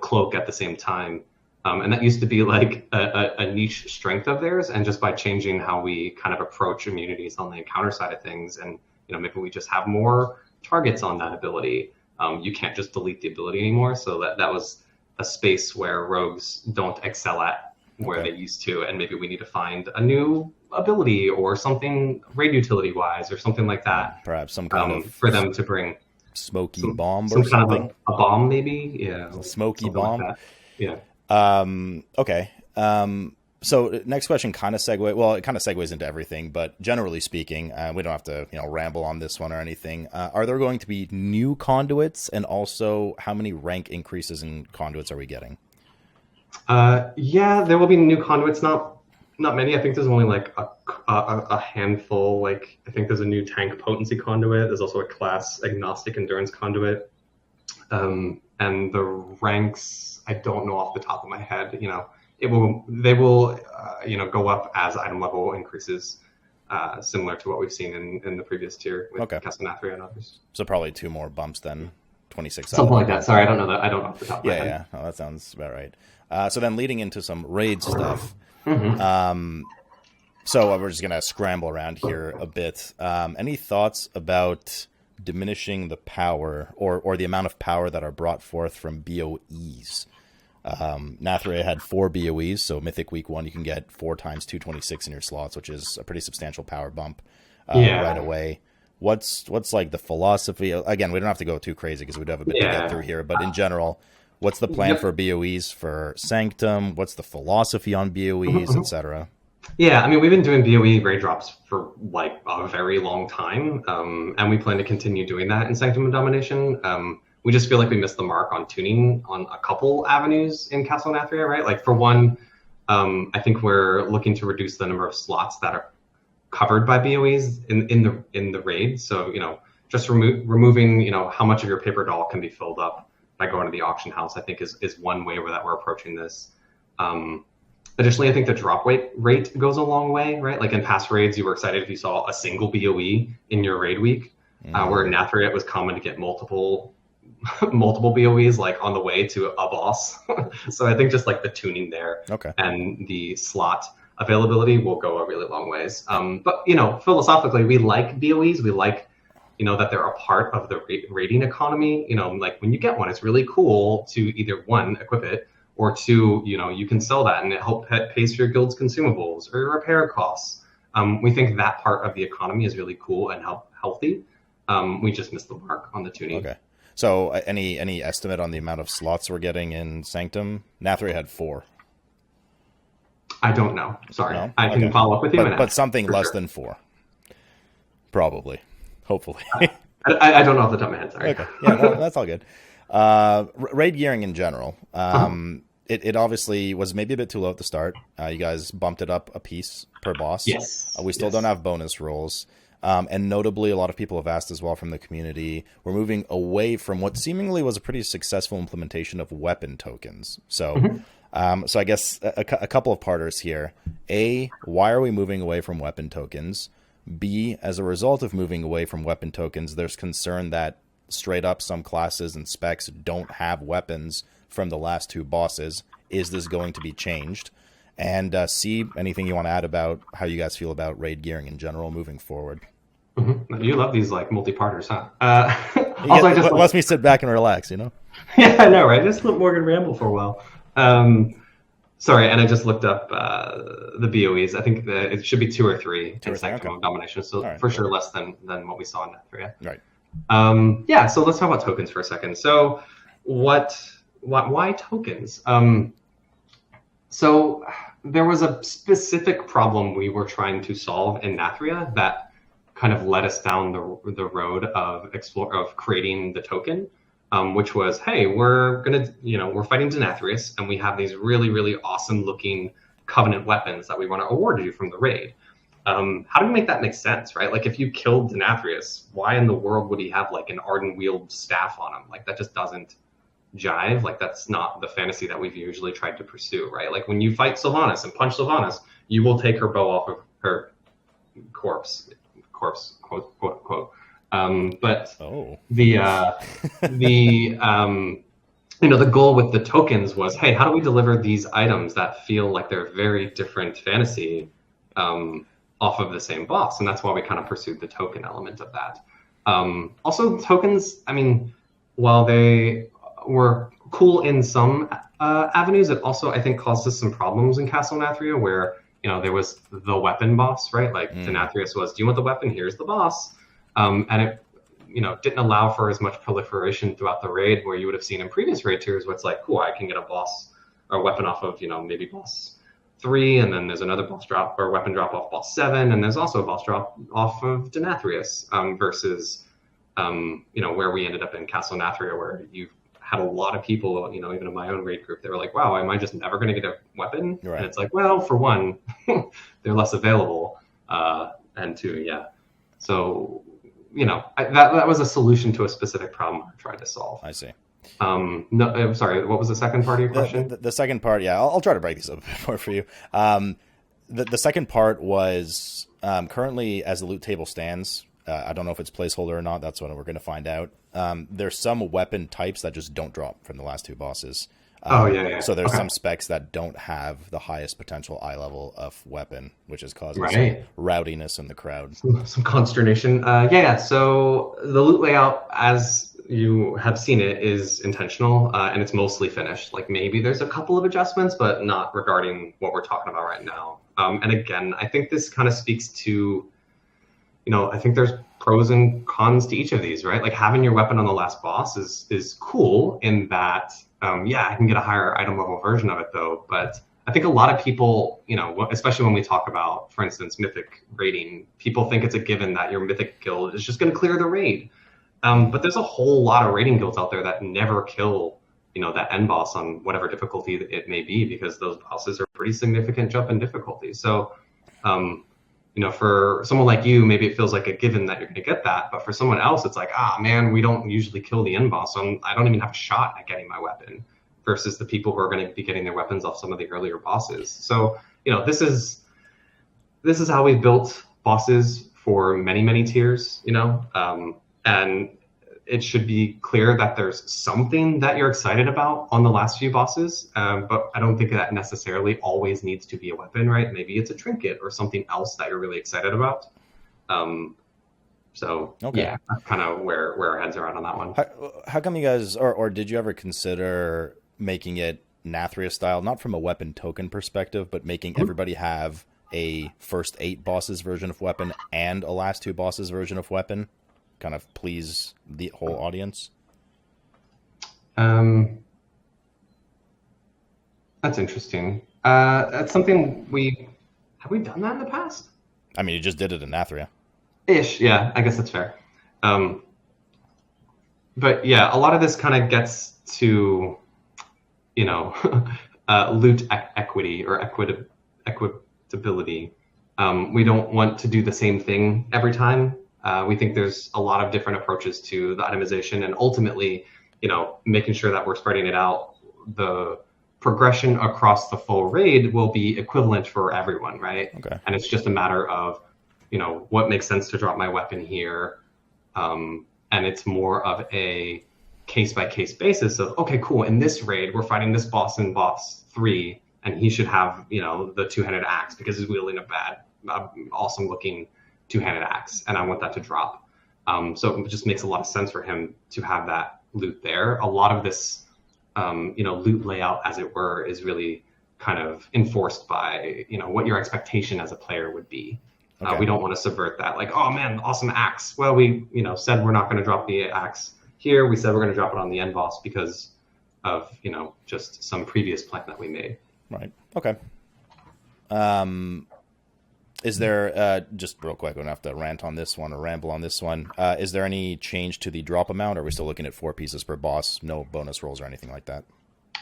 cloak at the same time, and that used to be like a niche strength of theirs. And just by changing how we kind of approach immunities on the encounter side of things, and maybe we just have more targets on that ability, you can't just delete the ability anymore. So that was a space where rogues don't excel at where they used to, and maybe we need to find a new ability or something raid utility wise or something like that. Perhaps some kind of for them to bring smoky bomb or something. Kind of a bomb, maybe. A smoky bomb. Like yeah. Okay. So next question kind of it kind of segues into everything, but generally speaking, we don't have to, ramble on this one or anything. Are there going to be new conduits, and also how many rank increases in conduits are we getting? Yeah, there will be new conduits. Not many. I think there's only like a handful. Like, I think there's a new tank potency conduit. There's also a class agnostic endurance conduit. And the ranks, I don't know off the top of my head. They will go up as item level increases. similar to what we've seen in the previous tier with Castle Nathria and others. So probably 2 more bumps than 26. Something like that. Sorry, I don't know that. I don't know off the top of my head. Yeah, no, that sounds about right. So then leading into some raid stuff. So we're just going to scramble around here a bit. Any thoughts about diminishing the power or the amount of power that are brought forth from BOEs? Nathria had 4 BOEs, so Mythic Week 1 you can get 4 times 226 in your slots, which is a pretty substantial power bump right away. What's like the philosophy? Again, we don't have to go too crazy because we do have a bit to get through here, but in general, what's the plan for BOEs for Sanctum? What's the philosophy on BOEs, etc.? Yeah, I mean, we've been doing BOE raid drops for like a very long time, and we plan to continue doing that in Sanctum of Domination. We just feel like we missed the mark on tuning on a couple avenues in Castle Nathria, right? Like for one, I think we're looking to reduce the number of slots that are covered by BOEs in the raid. So, just removing, how much of your paper doll can be filled up by going to the auction house, I think is one way that we're approaching this. Additionally, I think the drop rate goes a long way, right? Like in past raids, you were excited if you saw a single BOE in your raid week, where in Nathria it was common to get multiple BOEs like on the way to a boss. So I think just like the tuning there and the slot availability will go a really long ways. But philosophically, we like BOEs. We like that they're a part of the raiding economy. Like when you get one, it's really cool to either one, equip it, or two, you can sell that and it pays for your guild's consumables or your repair costs. We think that part of the economy is really cool and healthy. We just missed the mark on the tuning. Okay. So any estimate on the amount of slots we're getting in Sanctum? Nathria had 4. I don't know. Sorry. No? I can follow up with you. But something less than 4. Probably. Hopefully. I don't know off the top of my head. Sorry. Okay. Yeah, that's all good. Raid gearing in general. It obviously was maybe a bit too low at the start. You guys bumped it up a piece per boss. Yes. We still don't have bonus rolls. And notably, a lot of people have asked as well from the community, we're moving away from what seemingly was a pretty successful implementation of weapon tokens. So so I guess a couple of parters here. A, why are we moving away from weapon tokens? B, as a result of moving away from weapon tokens, there's concern that straight up some classes and specs don't have weapons from the last 2 bosses. Is this going to be changed? And C, anything you want to add about how you guys feel about raid gearing in general moving forward? You love these like multi-parters, huh? Also, lets me sit back and relax, Yeah, I know, right? Just let Morgan ramble for a while. Sorry, and I just looked up the BOEs. I think it should be 2 or 3 in Sanctum of Domination, so for sure less than what we saw in Nathria. Right. So let's talk about tokens for a second. So why tokens? So there was a specific problem we were trying to solve in Nathria that kind of led us down the road of creating the token, which was, hey, we're fighting Denathrius, and we have these really, really awesome looking Covenant weapons that we want to award you from the raid. How do we make that make sense, right? Like if you killed Denathrius, why in the world would he have like an Arden Wield staff on him? Like that just doesn't jive. Like that's not the fantasy that we've usually tried to pursue, right? Like when you fight Sylvanas and punch Sylvanas, you will take her bow off of her corpse, quote quote. But the goal with the tokens was, hey, how do we deliver these items that feel like they're very different fantasy off of the same boss? And that's why we kind of pursued the token element of that. Also, tokens, I mean, while they were cool in some avenues, it also, I think, caused us some problems in Castle Nathria where, there was the weapon boss, right? Like Denathrius was, do you want the weapon? Here's the boss. And it, didn't allow for as much proliferation throughout the raid where you would have seen in previous raid tiers where it's like, cool, I can get a boss or weapon off of, maybe boss 3, and then there's another boss drop or weapon drop off boss 7, and there's also a boss drop off of Denathrius versus, where we ended up in Castle Nathria where you had a lot of people, even in my own raid group, they were like, wow, am I just never going to get a weapon? Right. And it's like, well, for one, they're less available, and 2, yeah. So, that was a solution to a specific problem I tried to solve. I see. No, I'm sorry. What was the second part of your question? The second part, yeah, I'll try to break these up a bit more for you. The second part was currently as the loot table stands. I don't know if it's placeholder or not. That's what we're going to find out. There's some weapon types that just don't drop from the last two bosses. So there's some specs that don't have the highest potential eye level of weapon, which is causing some rowdiness in the crowd. Some consternation. So the loot layout, as you have seen it, is intentional, and it's mostly finished. Like maybe there's a couple of adjustments, but not regarding what we're talking about right now. And again, I think this kind of speaks to, I think there's pros and cons to each of these, right? Like having your weapon on the last boss is cool in that, I can get a higher item level version of it though. But I think a lot of people, especially when we talk about, for instance, mythic raiding, people think it's a given that your mythic guild is just going to clear the raid. But there's a whole lot of raiding guilds out there that never kill, that end boss on whatever difficulty it may be, because those bosses are pretty significant jump in difficulty. So, for someone like you, maybe it feels like a given that you're going to get that. But for someone else, it's like, man, we don't usually kill the end boss, so I don't even have a shot at getting my weapon, versus the people who are going to be getting their weapons off some of the earlier bosses. So, this is how we've built bosses for many, many tiers, and it should be clear that there's something that you're excited about on the last few bosses, but I don't think that necessarily always needs to be a weapon, right? Maybe it's a trinket or something else that you're really excited about. That's kind of where our heads are at on that one. How come you guys, or did you ever consider making it Nathria style, not from a weapon token perspective, but making everybody have a first 8 bosses version of weapon and a last 2 bosses version of weapon? Kind of please the whole audience? That's interesting. That's something have we done that in the past? I mean, you just did it in Nathria. Ish, yeah, I guess that's fair. But yeah, a lot of this kind of gets to, loot equity or equitability. We don't want to do the same thing every time. We think there's a lot of different approaches to the itemization, and ultimately, making sure that we're spreading it out. The progression across the full raid will be equivalent for everyone, right? Okay. And it's just a matter of, what makes sense to drop my weapon here. And it's more of a case-by-case basis of, okay, cool, in this raid, we're fighting this boss in boss 3, and he should have, the two-handed axe because he's wielding a awesome-looking two-handed axe, and I want that to drop. So it just makes a lot of sense for him to have that loot there. A lot of this, loot layout, as it were, is really kind of enforced by, what your expectation as a player would be. Okay. We don't want to subvert that. Like, oh man, awesome axe. Well, we, said we're not going to drop the axe here. We said we're going to drop it on the end boss because of, just some previous plan that we made. Right. Okay. Is there, just real quick, we don't have to rant on this one or ramble on this one. Is there any change to the drop amount? Or are we still looking at 4 pieces per boss? No bonus rolls or anything like that?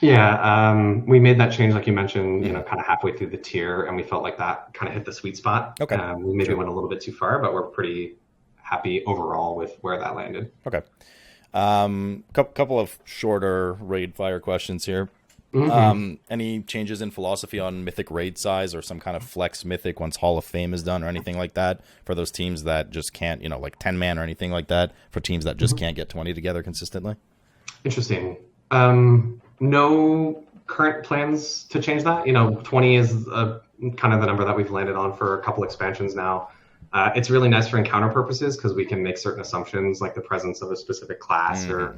Yeah, we made that change, like you mentioned, kind of halfway through the tier, and we felt like that kind of hit the sweet spot. Okay. We maybe went a little bit too far, but we're pretty happy overall with where that landed. Okay. Couple of shorter raid fire questions here. Mm-hmm. Any changes in philosophy on mythic raid size or some kind of flex mythic once Hall of Fame is done or anything like that for those teams that just can't, like 10 man or anything like that, for teams that just can't get 20 together consistently? Interesting. No current plans to change that. 20 is kind of the number that we've landed on for a couple expansions now. It's really nice for encounter purposes because we can make certain assumptions, like the presence of a specific class or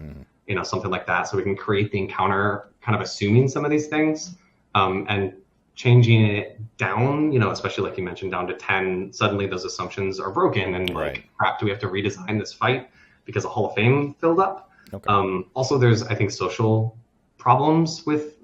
something like that, so we can create the encounter kind of assuming some of these things, and changing it down, especially like you mentioned, down to 10, suddenly those assumptions are broken and like, crap, do we have to redesign this fight because a Hall of Fame filled up? Okay. Also, there's, I think, social problems with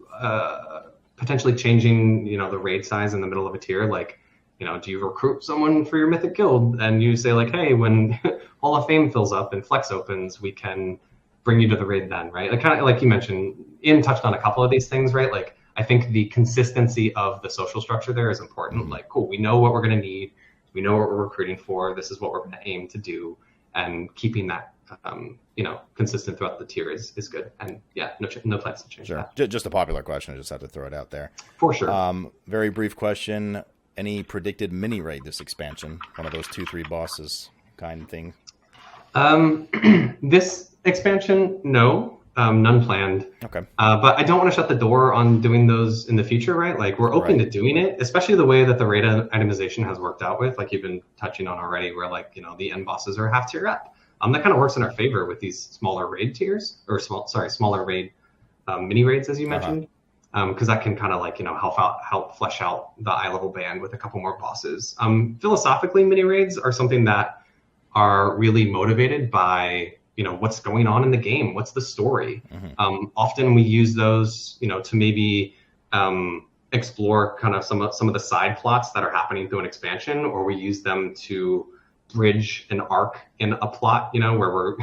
potentially changing, the raid size in the middle of a tier. Like, do you recruit someone for your mythic guild and you say like, hey, when Hall of Fame fills up and Flex opens, we can bring you to the raid then, right? Like, kind of like you mentioned, Ian touched on a couple of these things, right? Like, I think the consistency of the social structure there is important. Mm-hmm. Like, cool, we know what we're going to need. We know what we're recruiting for. This is what we're going to aim to do. And keeping that, consistent throughout the tier is good. And yeah, no plans to change that. Just a popular question. I just had to throw it out there. For sure. Very brief question. any predicted mini raid this expansion? One of those 2-3 bosses kind thing. This expansion, no, none planned. Okay. But I don't want to shut the door on doing those in the future, right? Like we're open to doing it, especially the way that the raid itemization has worked out with, like you've been touching on already, where like, you know, the end bosses are half tier up. That kind of works in our favor with these smaller raid tiers, or smaller raid mini raids, as you mentioned, because that can kind of like, you know, help flesh out the eye level band with a couple more bosses. Philosophically, mini raids are something that are really motivated by, you know, what's going on in the game, what's the story. Often we use those, you know, to maybe explore kind of some of the side plots that are happening through an expansion, or we use them to bridge an arc in a plot, you know, where we're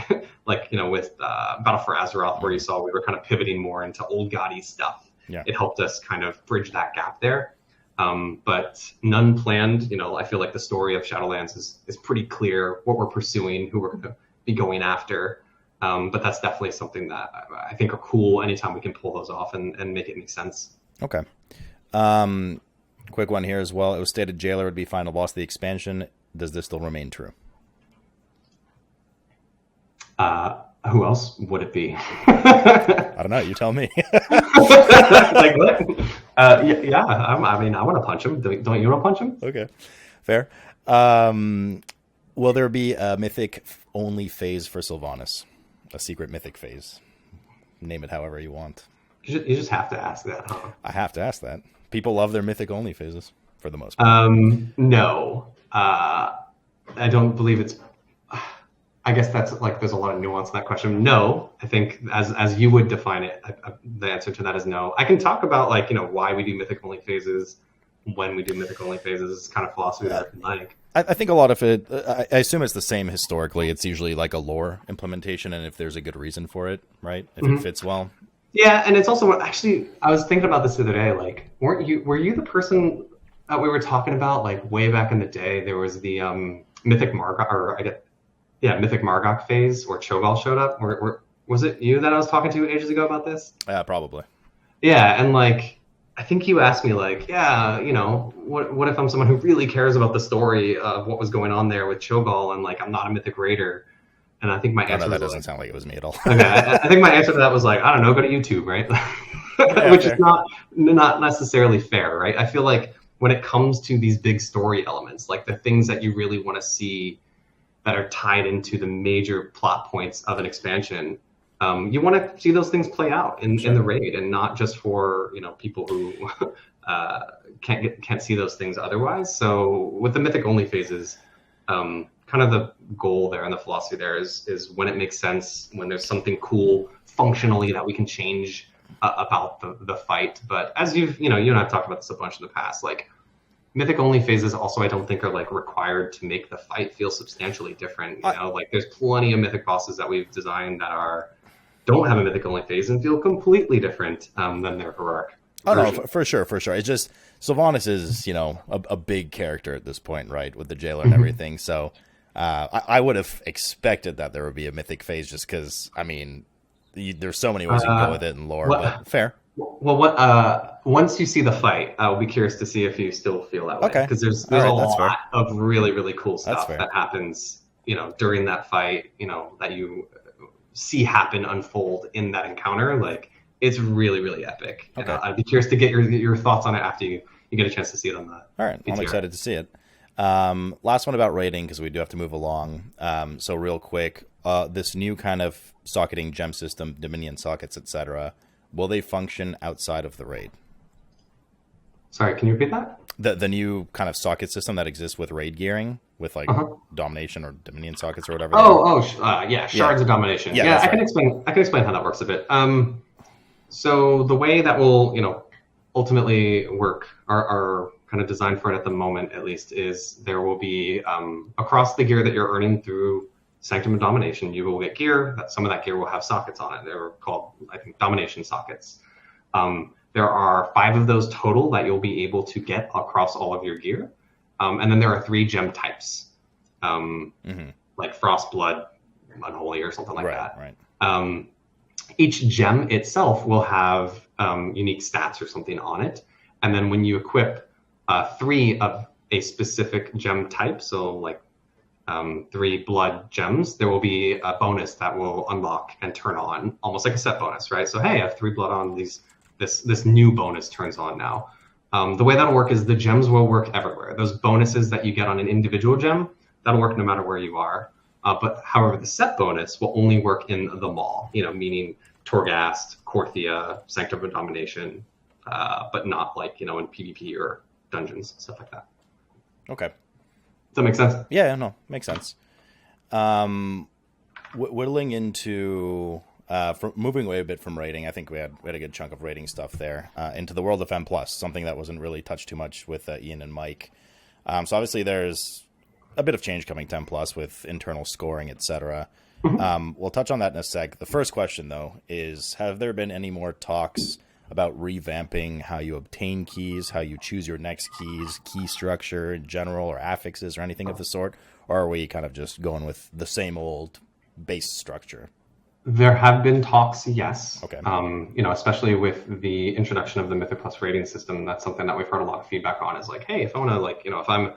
like, you know, with Battle for Azeroth, where you saw we were kind of pivoting more into old gaudy stuff. Yeah. It helped us kind of bridge that gap there. But none planned. You know, I feel like the story of Shadowlands is pretty clear, what we're pursuing, who we're going to be going after. But that's definitely something that I think are cool anytime we can pull those off and make it make sense. Okay. Quick one here as well. It was stated Jailer would be final boss of the expansion. Does this still remain true? Who else would it be? I don't know. You tell me. Like what? Yeah. I mean, I want to punch him. Don't you want to punch him? Okay, fair. Will there be a mythic only phase for Sylvanas? A secret mythic phase? Name it however you want. You just have to ask that, huh? I have to ask that. People love their mythic only phases for the most part. No. I don't believe it's. I guess that's like there's a lot of nuance in that question. No, I think as you would define it, the answer to that is no. I can talk about like, you know, why we do mythic only phases, when we do mythic only phases. It's kind of philosophy that I like. I think a lot of it. I assume it's the same historically. It's usually like a lore implementation, and if there's a good reason for it, right? If it fits well. Yeah, and it's also actually I was thinking about this the other day. Like, were you the person that we were talking about like way back in the day? There was the mythic Margok, or mythic Margok phase where Cho'Gall showed up. Was it you that I was talking to ages ago about this? Probably. Yeah, and like I think you asked me like, yeah, you know, what if I'm someone who really cares about the story of what was going on there with Cho'Gall, and like I'm not a mythic raider. And I think my answer that doesn't sound like it was me at all. Okay, I think my answer to that was like, I don't know, go to YouTube, right? Which is not necessarily fair, right? I feel like when it comes to these big story elements, like the things that you really want to see that are tied into the major plot points of an expansion, you want to see those things play out in the raid, and not just for, you know, people who can't see those things otherwise. So with the mythic only phases, kind of the goal there and the philosophy there is when it makes sense, when there's something cool functionally that we can change about the fight. But as you and I've talked about this a bunch in the past, like mythic only phases also I don't think are like required to make the fight feel substantially different. You know, like there's plenty of mythic bosses that we've designed that don't have a mythic only phase and feel completely different than their heroic. Oh no, for sure. It's just Sylvanas is, you know, a big character at this point, right, with the Jailer and everything. So I would have expected that there would be a mythic phase, just because I mean, there's so many ways you can go with it in lore. But fair. Well, once you see the fight, I'll be curious to see if you still feel that way. Okay. Because there's a lot of really, really cool stuff that happens, you know, during that fight, you know, that you see happen unfold in that encounter. Like, it's really, really epic. Okay. I'd be curious to get your thoughts on it after you get a chance to see it on the All right. PTR. I'm excited to see it. Last one about raiding, because we do have to move along. So real quick, this new kind of socketing gem system, Dominion sockets, etc., will they function outside of the raid? Sorry, can you repeat that? The new kind of socket system that exists with raid gearing, with like domination or Dominion sockets or whatever. Shards of domination. Yeah, I can explain how that works a bit. So the way that will, you know, ultimately work, our kind of design for it at the moment, at least, is there will be across the gear that you're earning through Sanctum of Domination, you will get gear. Some of that gear will have sockets on it. They're called, I think, domination sockets. There are 5 of those total that you'll be able to get across all of your gear. And then there are 3 gem types, like Frost, Blood, Unholy, or something like that. Right. Each gem itself will have unique stats or something on it. And then when you equip 3 of a specific gem type, so like 3 blood gems, there will be a bonus that will unlock and turn on, almost like a set bonus, right? So hey, I have 3 blood on these. This new bonus turns on now. The way that'll work is the gems will work everywhere. Those bonuses that you get on an individual gem, that'll work no matter where you are. But however, the set bonus will only work in the mall, meaning Torghast, Korthia, Sanctum of Domination, but not like, in PvP or dungeons, stuff like that. Okay. Does that make sense? Yeah, no, makes sense. Whittling into... moving away a bit from rating, I think we had a good chunk of rating stuff there, into the world of M+, something that wasn't really touched too much with Ian and Mike. So obviously there's a bit of change coming to M+, with internal scoring, etc. We'll touch on that in a sec. The first question, though, is have there been any more talks about revamping how you obtain keys, how you choose your next keys, key structure in general, or affixes, or anything of the sort? Or are we kind of just going with the same old base structure? There have been talks, yes. Okay. Especially with the introduction of the Mythic Plus rating system, that's something that we've heard a lot of feedback on is like, hey, if I want to if I'm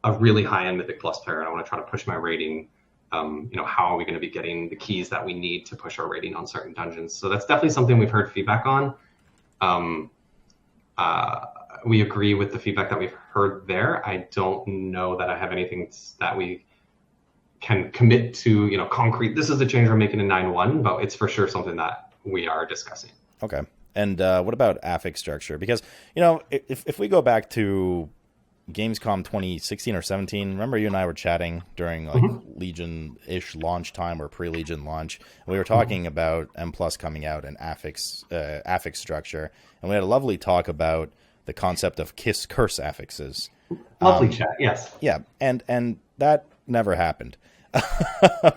a really high-end Mythic Plus player and I want to try to push my rating, how are we going to be getting the keys that we need to push our rating on certain dungeons? So that's definitely something we've heard feedback on. We agree with the feedback that we've heard there. I don't know that I have anything that we can commit to, concrete, this is the change we're making in 9.1, but it's for sure something that we are discussing. Okay. And what about affix structure? Because, if we go back to Gamescom 2016 or 17, remember you and I were chatting during Legion-ish launch time or pre-Legion launch, and we were talking about M+ coming out and affix structure, and we had a lovely talk about the concept of kiss curse affixes. Lovely chat, yes. Yeah, and that never happened.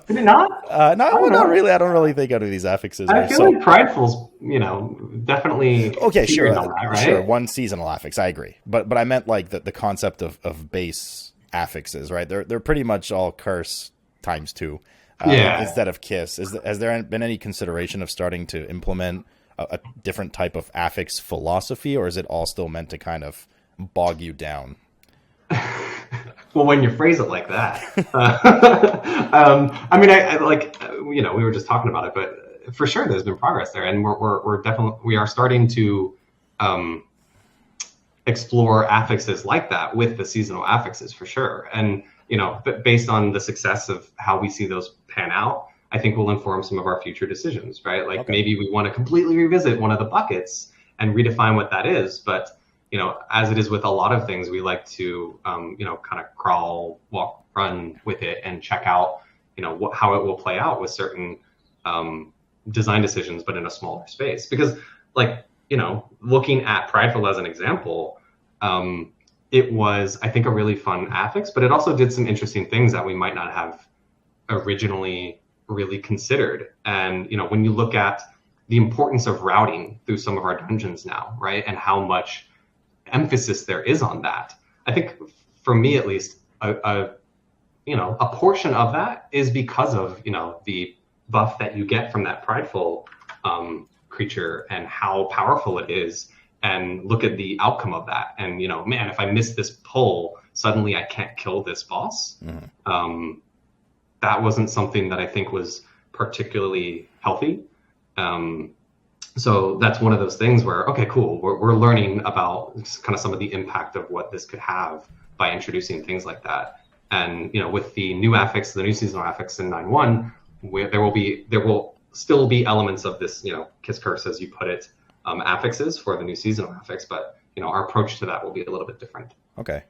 Did it not? Not really. I don't really think out of these affixes. I feel like Prideful's, definitely. Okay, sure, on that, right? Sure. One seasonal affix, I agree. But I meant like the concept of base affixes, right? They're pretty much all curse times 2, instead of kiss. Has there been any consideration of starting to implement a different type of affix philosophy, or is it all still meant to kind of bog you down? Well, when you phrase it like that, I like, we were just talking about it, but for sure there's been progress there, and we are starting to explore affixes like that with the seasonal affixes for sure. And, based on the success of how we see those pan out, I think will inform some of our future decisions, right? Like maybe we want to completely revisit one of the buckets and redefine what that is, but as it is with a lot of things, we like to, kind of crawl, walk, run with it and check out, how it will play out with certain design decisions, but in a smaller space. Because, looking at Prideful as an example, it was, I think, a really fun affix, but it also did some interesting things that we might not have originally really considered. And, when you look at the importance of routing through some of our dungeons now, right, and how much emphasis there is on that, I think for me at least a portion of that is because of the buff that you get from that Prideful creature and how powerful it is, and look at the outcome of that, and man, if I miss this pull, suddenly I can't kill this boss. That wasn't something that I think was particularly healthy. So that's one of those things where, okay, cool, we're learning about kind of some of the impact of what this could have by introducing things like that. And, with the new affix, the new seasonal affix in 9.1, there will still be elements of this, kiss curse, as you put it, affixes for the new seasonal affix, but, our approach to that will be a little bit different. Okay.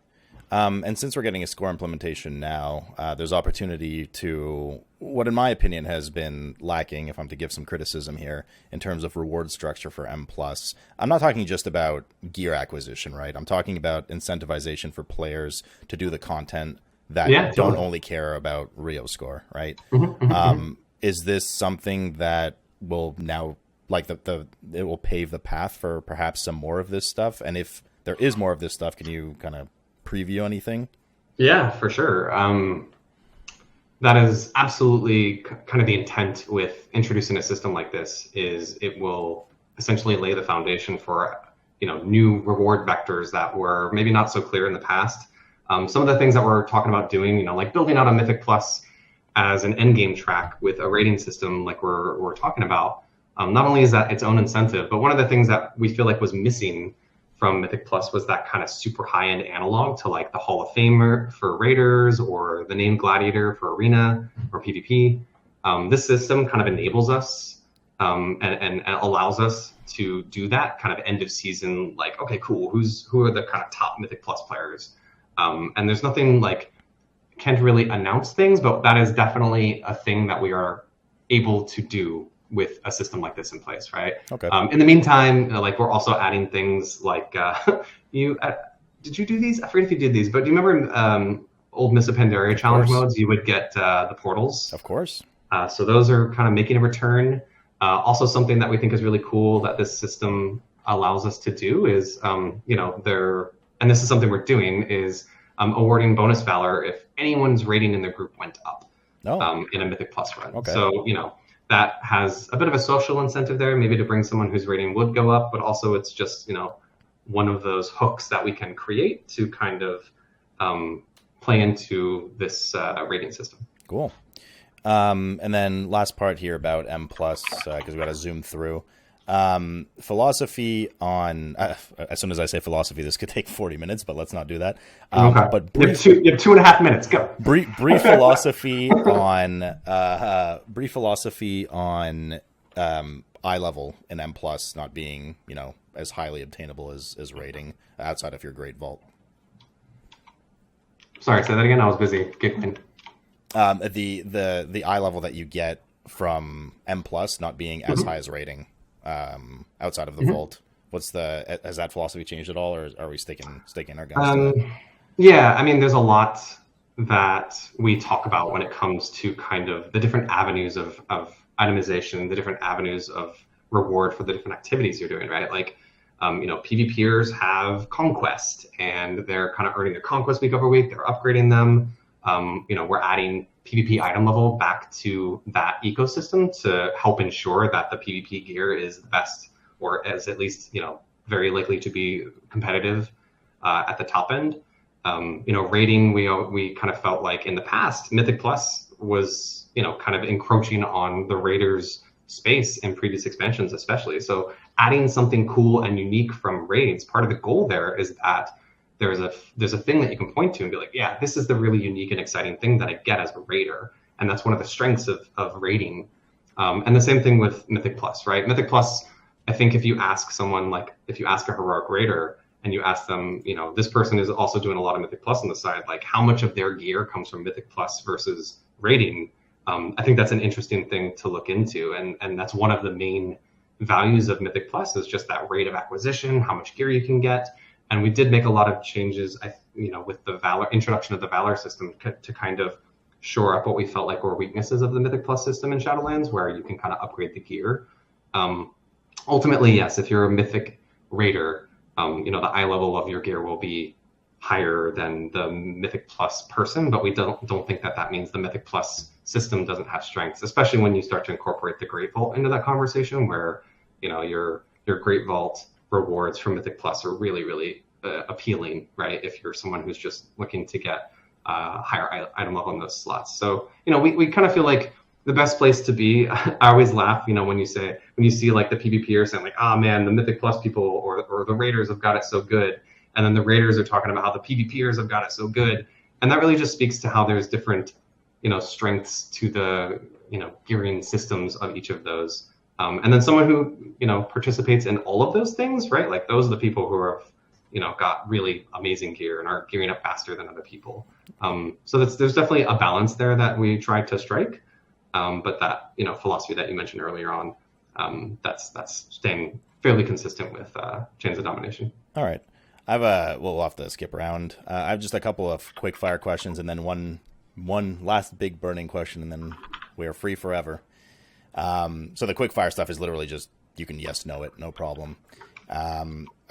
And since we're getting a score implementation now, there's opportunity to, what in my opinion has been lacking, if I'm to give some criticism here, in terms of reward structure for M+. I'm not talking just about gear acquisition, right? I'm talking about incentivization for players to do the content that don't only care about Rio score, right? Is this something that will now, like, it will pave the path for perhaps some more of this stuff? And if there is more of this stuff, can you kind of preview anything? Yeah, for sure. That is absolutely kind of the intent with introducing a system like this, is it will essentially lay the foundation for new reward vectors that were maybe not so clear in the past. Some of the things that we're talking about doing, like building out a Mythic Plus as an endgame track with a rating system like we're talking about. Not only is that its own incentive, but one of the things that we feel like was missing from Mythic Plus was that kind of super high-end analog to like the Hall of Famer for Raiders or the named Gladiator for Arena or PvP. This system kind of enables us and allows us to do that kind of end of season, like, okay, cool, who are the kind of top Mythic Plus players? And there's nothing like, can't really announce things, but that is definitely a thing that we are able to do with a system like this in place, right? Okay. In the meantime, like we're also adding things like did you do these? I forget if you did these, but do you remember old Miss Pandaria challenge modes? You would get the portals. Of course. So those are kind of making a return. Also, something that we think is really cool that this system allows us to do is, and this is something we're doing, is awarding bonus Valor if anyone's rating in their group went up in a Mythic Plus run. Okay. So, that has a bit of a social incentive there, maybe to bring someone whose rating would go up, but also it's just, one of those hooks that we can create to kind of play into this rating system. Cool. And then last part here about M+, because we got to zoom through. Philosophy on, as soon as I say philosophy, this could take 40 minutes, but let's not do that. Okay. But you have 2.5 minutes, go. Brief philosophy on, eye level in M+, not being, as highly obtainable as rating outside of your Great Vault. Sorry, say that again. I was busy giggling. The eye level that you get from M+ not being as high as rating. Outside of the vault, has that philosophy changed at all, or are we sticking our guns to that? Yeah, I mean, there's a lot that we talk about when it comes to kind of the different avenues of itemization, the different avenues of reward for the different activities you're doing, right? Like, PvPers have conquest, and they're kind of earning their conquest week over week. They're upgrading them. We're adding PvP item level back to that ecosystem to help ensure that the PvP gear is the best, or is at least, very likely to be competitive at the top end. Rating, we kind of felt like in the past, Mythic Plus was, kind of encroaching on the Raiders space in previous expansions, especially. So adding something cool and unique from raids, part of the goal there is that there's a thing that you can point to and be like, yeah, this is the really unique and exciting thing that I get as a raider. And that's one of the strengths of raiding. And the same thing with Mythic Plus, right? Mythic Plus, I think if you ask someone, like if you ask a heroic raider and you ask them, this person is also doing a lot of Mythic Plus on the side, like how much of their gear comes from Mythic Plus versus raiding? I think that's an interesting thing to look into. And that's one of the main values of Mythic Plus is just that rate of acquisition, how much gear you can get. And we did make a lot of changes, with the Valor introduction of the Valor system to kind of shore up what we felt like were weaknesses of the Mythic Plus system in Shadowlands, where you can kind of upgrade the gear. Ultimately, yes, if you're a Mythic Raider, the eye level of your gear will be higher than the Mythic Plus person, but we don't think that means the Mythic Plus system doesn't have strengths, especially when you start to incorporate the Great Vault into that conversation, where your Great Vault rewards from Mythic Plus are really, really appealing, right? If you're someone who's just looking to get higher item level in those slots. So, we kind of feel like the best place to be. I always laugh, when you see like the PvPers saying like, oh man, the Mythic Plus people or the Raiders have got it so good. And then the Raiders are talking about how the PvPers have got it so good. And that really just speaks to how there's different, strengths to the, gearing systems of each of those. And then someone who, participates in all of those things, right? Like those are the people who have, got really amazing gear and are gearing up faster than other people. So there's definitely a balance there that we tried to strike. But that, philosophy that you mentioned earlier on, that's staying fairly consistent with Chains of Domination. All right. We'll have to skip around. I have just a couple of quick fire questions and then one last big burning question, and then we are free forever. So the quick fire stuff is literally just, you can yes, no it, no problem. Are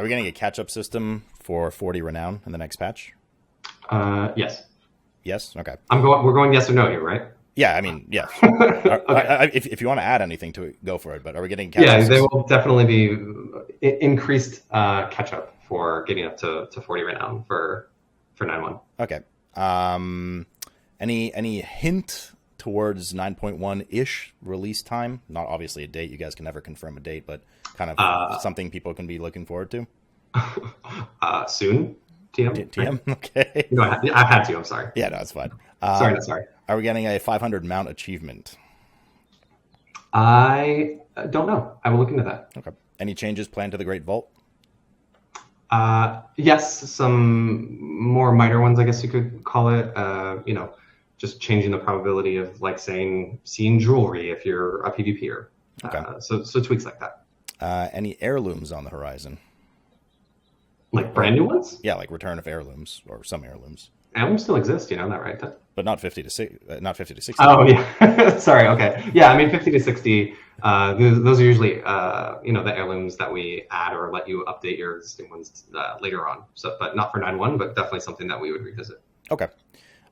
we getting a catch-up system for 40 Renown in the next patch? Yes. Yes? Okay. We're going yes or no here, right? Yeah, I mean, yes. Okay. If you want to add anything to it, go for it. But are we getting Yeah, catch-ups? there will definitely be increased catch up for getting up to 40 right now for 9.1. Okay. Any hint towards 9.1 ish release time? Not obviously a date. You guys can never confirm a date, but kind of something people can be looking forward to. Soon, TM. TM. Okay. No, I had to. I'm sorry. Yeah, no, it's fine. Sorry. Are we getting a 500 mount achievement? I don't know. I will look into that. Okay. Any changes planned to the Great Vault? Yes, some more minor ones, I guess you could call it. Just changing the probability of, like, saying seeing jewelry if you're a PvPer. Okay. So tweaks like that. Any heirlooms on the horizon? Like brand new ones? Yeah, like return of heirlooms or some heirlooms. Heirlooms still exist, you know that, right? But not 50 to 60. Not 50 to 60. Oh yeah, sorry. Okay, yeah. I mean, 50 to 60. Those are usually the heirlooms that we add or let you update your existing ones later on. So, but not for 9.1, but definitely something that we would revisit. Okay.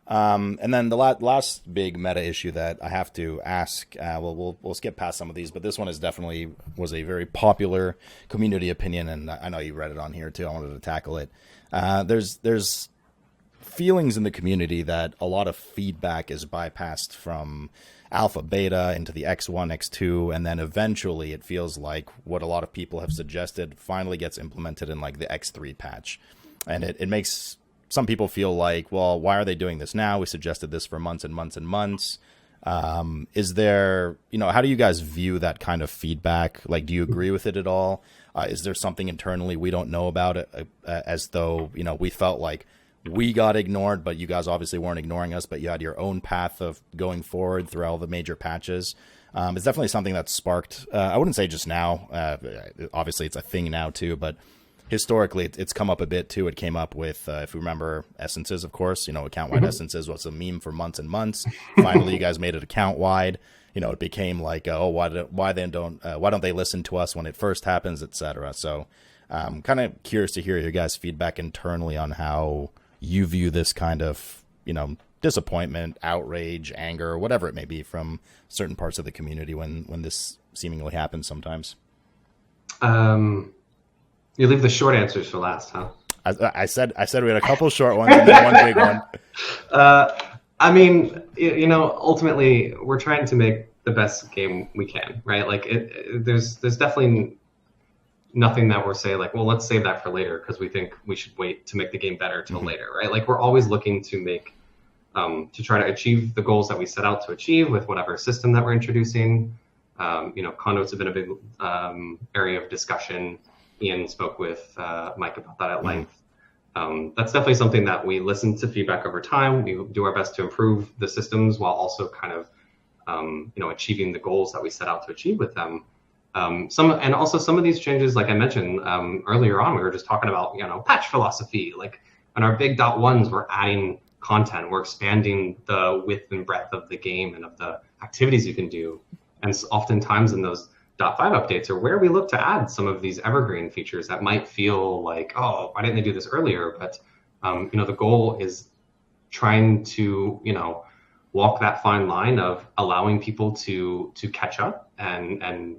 And then the last big meta issue that I have to ask, we'll skip past some of these, but this one was a very popular community opinion, and I know you read it on here too. I wanted to tackle it. There's feelings in the community that a lot of feedback is bypassed from alpha beta into the X1, X2, and then eventually it feels like what a lot of people have suggested finally gets implemented in like the X3 patch. And it makes some people feel like, well, why are they doing this now? We suggested this for months and months and months. Is there, how do you guys view that kind of feedback? Like, do you agree with it at all? Is there something internally we don't know about it, as though, we felt like we got ignored, but you guys obviously weren't ignoring us, but you had your own path of going forward through all the major patches? It's definitely something that's sparked, I wouldn't say just now, obviously it's a thing now too, but historically it's come up a bit too. It came up with, if we remember, essences, of course, account-wide essences was a meme for months and months. Finally, you guys made it account-wide. It became like, why don't they listen to us when it first happens, etc. So kind of curious to hear your guys' feedback internally on how you view this kind of, disappointment, outrage, anger, whatever it may be from certain parts of the community when this seemingly happens sometimes. You leave the short answers for last, huh? I said we had a couple short ones and then one big one. I mean, ultimately we're trying to make the best game we can, right? Like there's definitely nothing that we're saying like, well, let's save that for later because we think we should wait to make the game better till later, right? Like we're always looking to make, to try to achieve the goals that we set out to achieve with whatever system that we're introducing. Conduits have been a big area of discussion. Ian spoke with Mike about that at length. That's definitely something that we listen to feedback over time. We do our best to improve the systems while also kind of, achieving the goals that we set out to achieve with them. Some of these changes, like I mentioned earlier on, we were just talking about, patch philosophy. Like on our big .1s, we're adding content, we're expanding the width and breadth of the game and of the activities you can do. And oftentimes in those .5 updates are where we look to add some of these evergreen features that might feel like, oh, why didn't they do this earlier? But, the goal is trying to, walk that fine line of allowing people to catch up and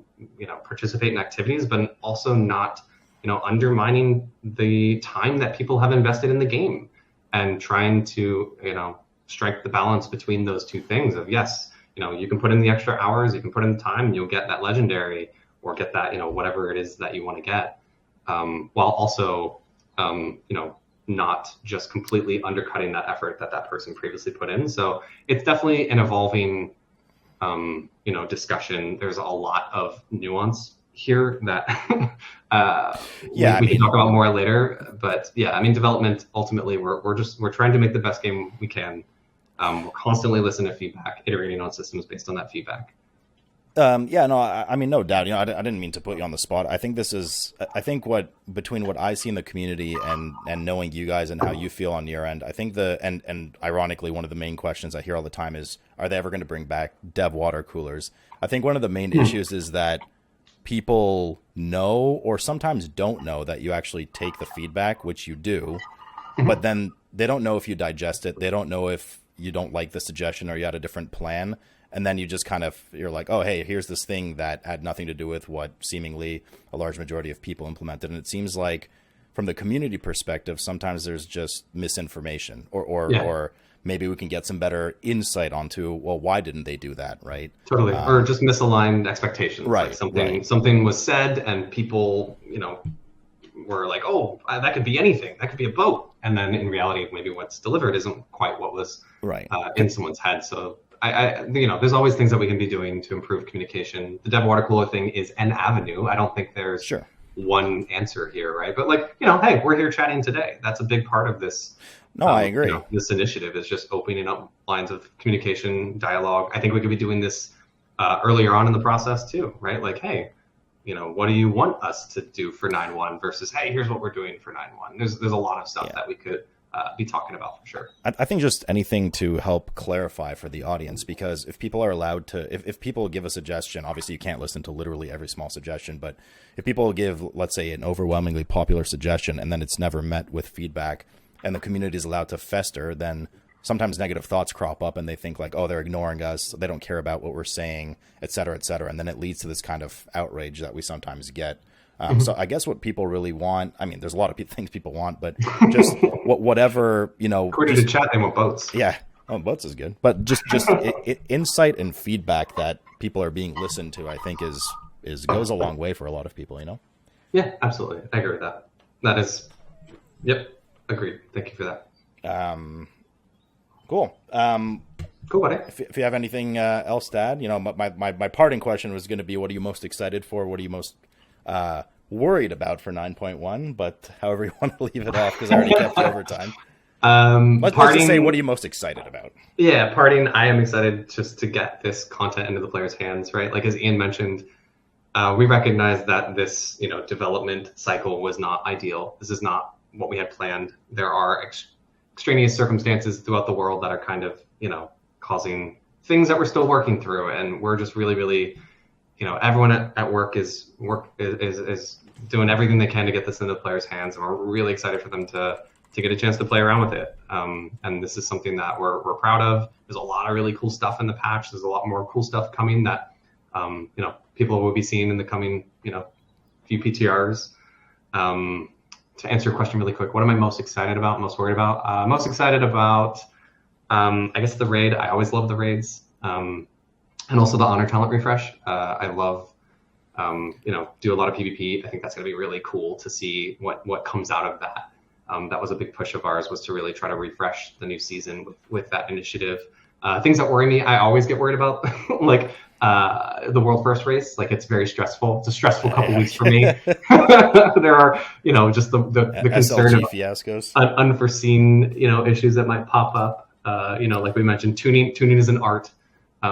participate in activities, but also not, undermining the time that people have invested in the game and trying to, strike the balance between those two things of, yes, you can put in the extra hours, you can put in the time, and you'll get that legendary or get that, whatever it is that you want to get, while also, not just completely undercutting that effort that person previously put in. So it's definitely an evolving, discussion. There's a lot of nuance here that we can talk about more later. But yeah, development, ultimately, we're trying to make the best game we can. We'll constantly listen to feedback, iterating on systems based on that feedback. No doubt. I didn't mean to put you on the spot. I think between what I see in the community and knowing you guys and how you feel on your end, I think and ironically, one of the main questions I hear all the time is, are they ever going to bring back dev water coolers? I think one of the main issues is that people know or sometimes don't know that you actually take the feedback, which you do, but then they don't know if you digest it. They don't know if you don't like the suggestion or you had a different plan, and then you just you're like, oh, hey, here's this thing that had nothing to do with what seemingly a large majority of people implemented. And it seems like from the community perspective, sometimes there's just misinformation or maybe we can get some better insight onto, well, why didn't they do that, right? Totally, or just misaligned expectations. Right. Like something was said and people, were like, oh, that could be anything. That could be a boat. And then in reality, maybe what's delivered isn't quite what was in someone's head. So I there's always things that we can be doing to improve communication. The dev water cooler thing is an avenue. I don't think there's one answer here, right? But hey, we're here chatting today. That's a big part of this. No, I agree. This initiative is just opening up lines of communication, dialogue. I think we could be doing this earlier on in the process too, right? Like, hey, what do you want us to do for 9.1 versus, hey, here's what we're doing for 9.1. There's a lot of stuff that we could be talking about for sure. I think just anything to help clarify for the audience, because if people are allowed to, if people give a suggestion, obviously you can't listen to literally every small suggestion, but if people give, let's say, an overwhelmingly popular suggestion and then it's never met with feedback and the community is allowed to fester, then sometimes negative thoughts crop up and they think like, oh, they're ignoring us, they don't care about what we're saying, et cetera, et cetera. And then it leads to this kind of outrage that we sometimes get. So I guess what people really want, I mean, there's a lot of things people want, but just whatever, According to chat, they want boats. Yeah. Oh, boats is good. But just insight and feedback that people are being listened to, I think is goes a long way for a lot of people, Yeah, absolutely. I agree with that. That is, yep. Agreed. Thank you for that. Cool. Cool, buddy. If you have anything else to add, my parting question was going to be, what are you most excited for? What are you most worried about for 9.1? But however you want to leave it off, because I already kept you over time. Let's just say, what are you most excited about? Yeah, parting. I am excited just to get this content into the players' hands, right? Like as Ian mentioned, we recognize that this, development cycle was not ideal. This is not what we had planned. There are extraneous circumstances throughout the world that are kind of, causing things that we're still working through. And we're just really, really, everyone at work is doing everything they can to get this into the players' hands. And we're really excited for them to get a chance to play around with it. And this is something that we're proud of. There's a lot of really cool stuff in the patch. There's a lot more cool stuff coming that, people will be seeing in the coming, few PTRs. To answer your question really quick, what am I most excited about, most worried about? Most excited about, I guess, the raid. I always love the raids. And also the honor talent refresh. I love, do a lot of PvP. I think that's going to be really cool to see what comes out of that. That was a big push of ours, was to really try to refresh the new season with that initiative. Things that worry me, I always get worried about, like the world first race. Like it's very stressful. It's a stressful couple weeks for me. There are, just the concern SLG fiascos, unforeseen, issues that might pop up. Like we mentioned, tuning is an art.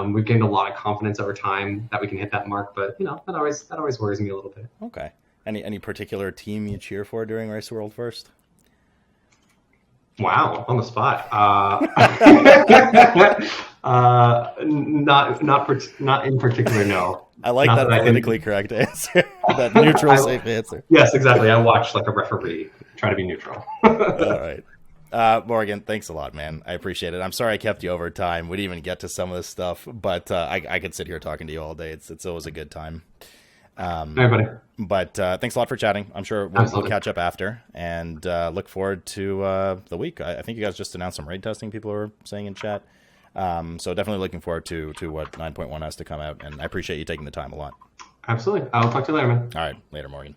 We've gained a lot of confidence over time that we can hit that mark, but that always worries me a little bit. Okay. Any particular team you cheer for during Race World First? Wow, on the spot. Not in particular. No. I like that politically correct answer. That neutral, safe answer. Yes, exactly. I watch like a referee, try to be neutral. All right. Morgan, thanks a lot, man. I appreciate it. I'm sorry I kept you over time. We didn't even get to some of this stuff, but I could sit here talking to you all day. It's always a good time. Everybody. But thanks a lot for chatting. I'm sure we'll catch up after, and look forward to the week. I think you guys just announced some raid testing, people are saying in chat. So definitely looking forward to what 9.1 has to come out, and I appreciate you taking the time a lot. Absolutely. I'll talk to you later, man. All right. Later, Morgan.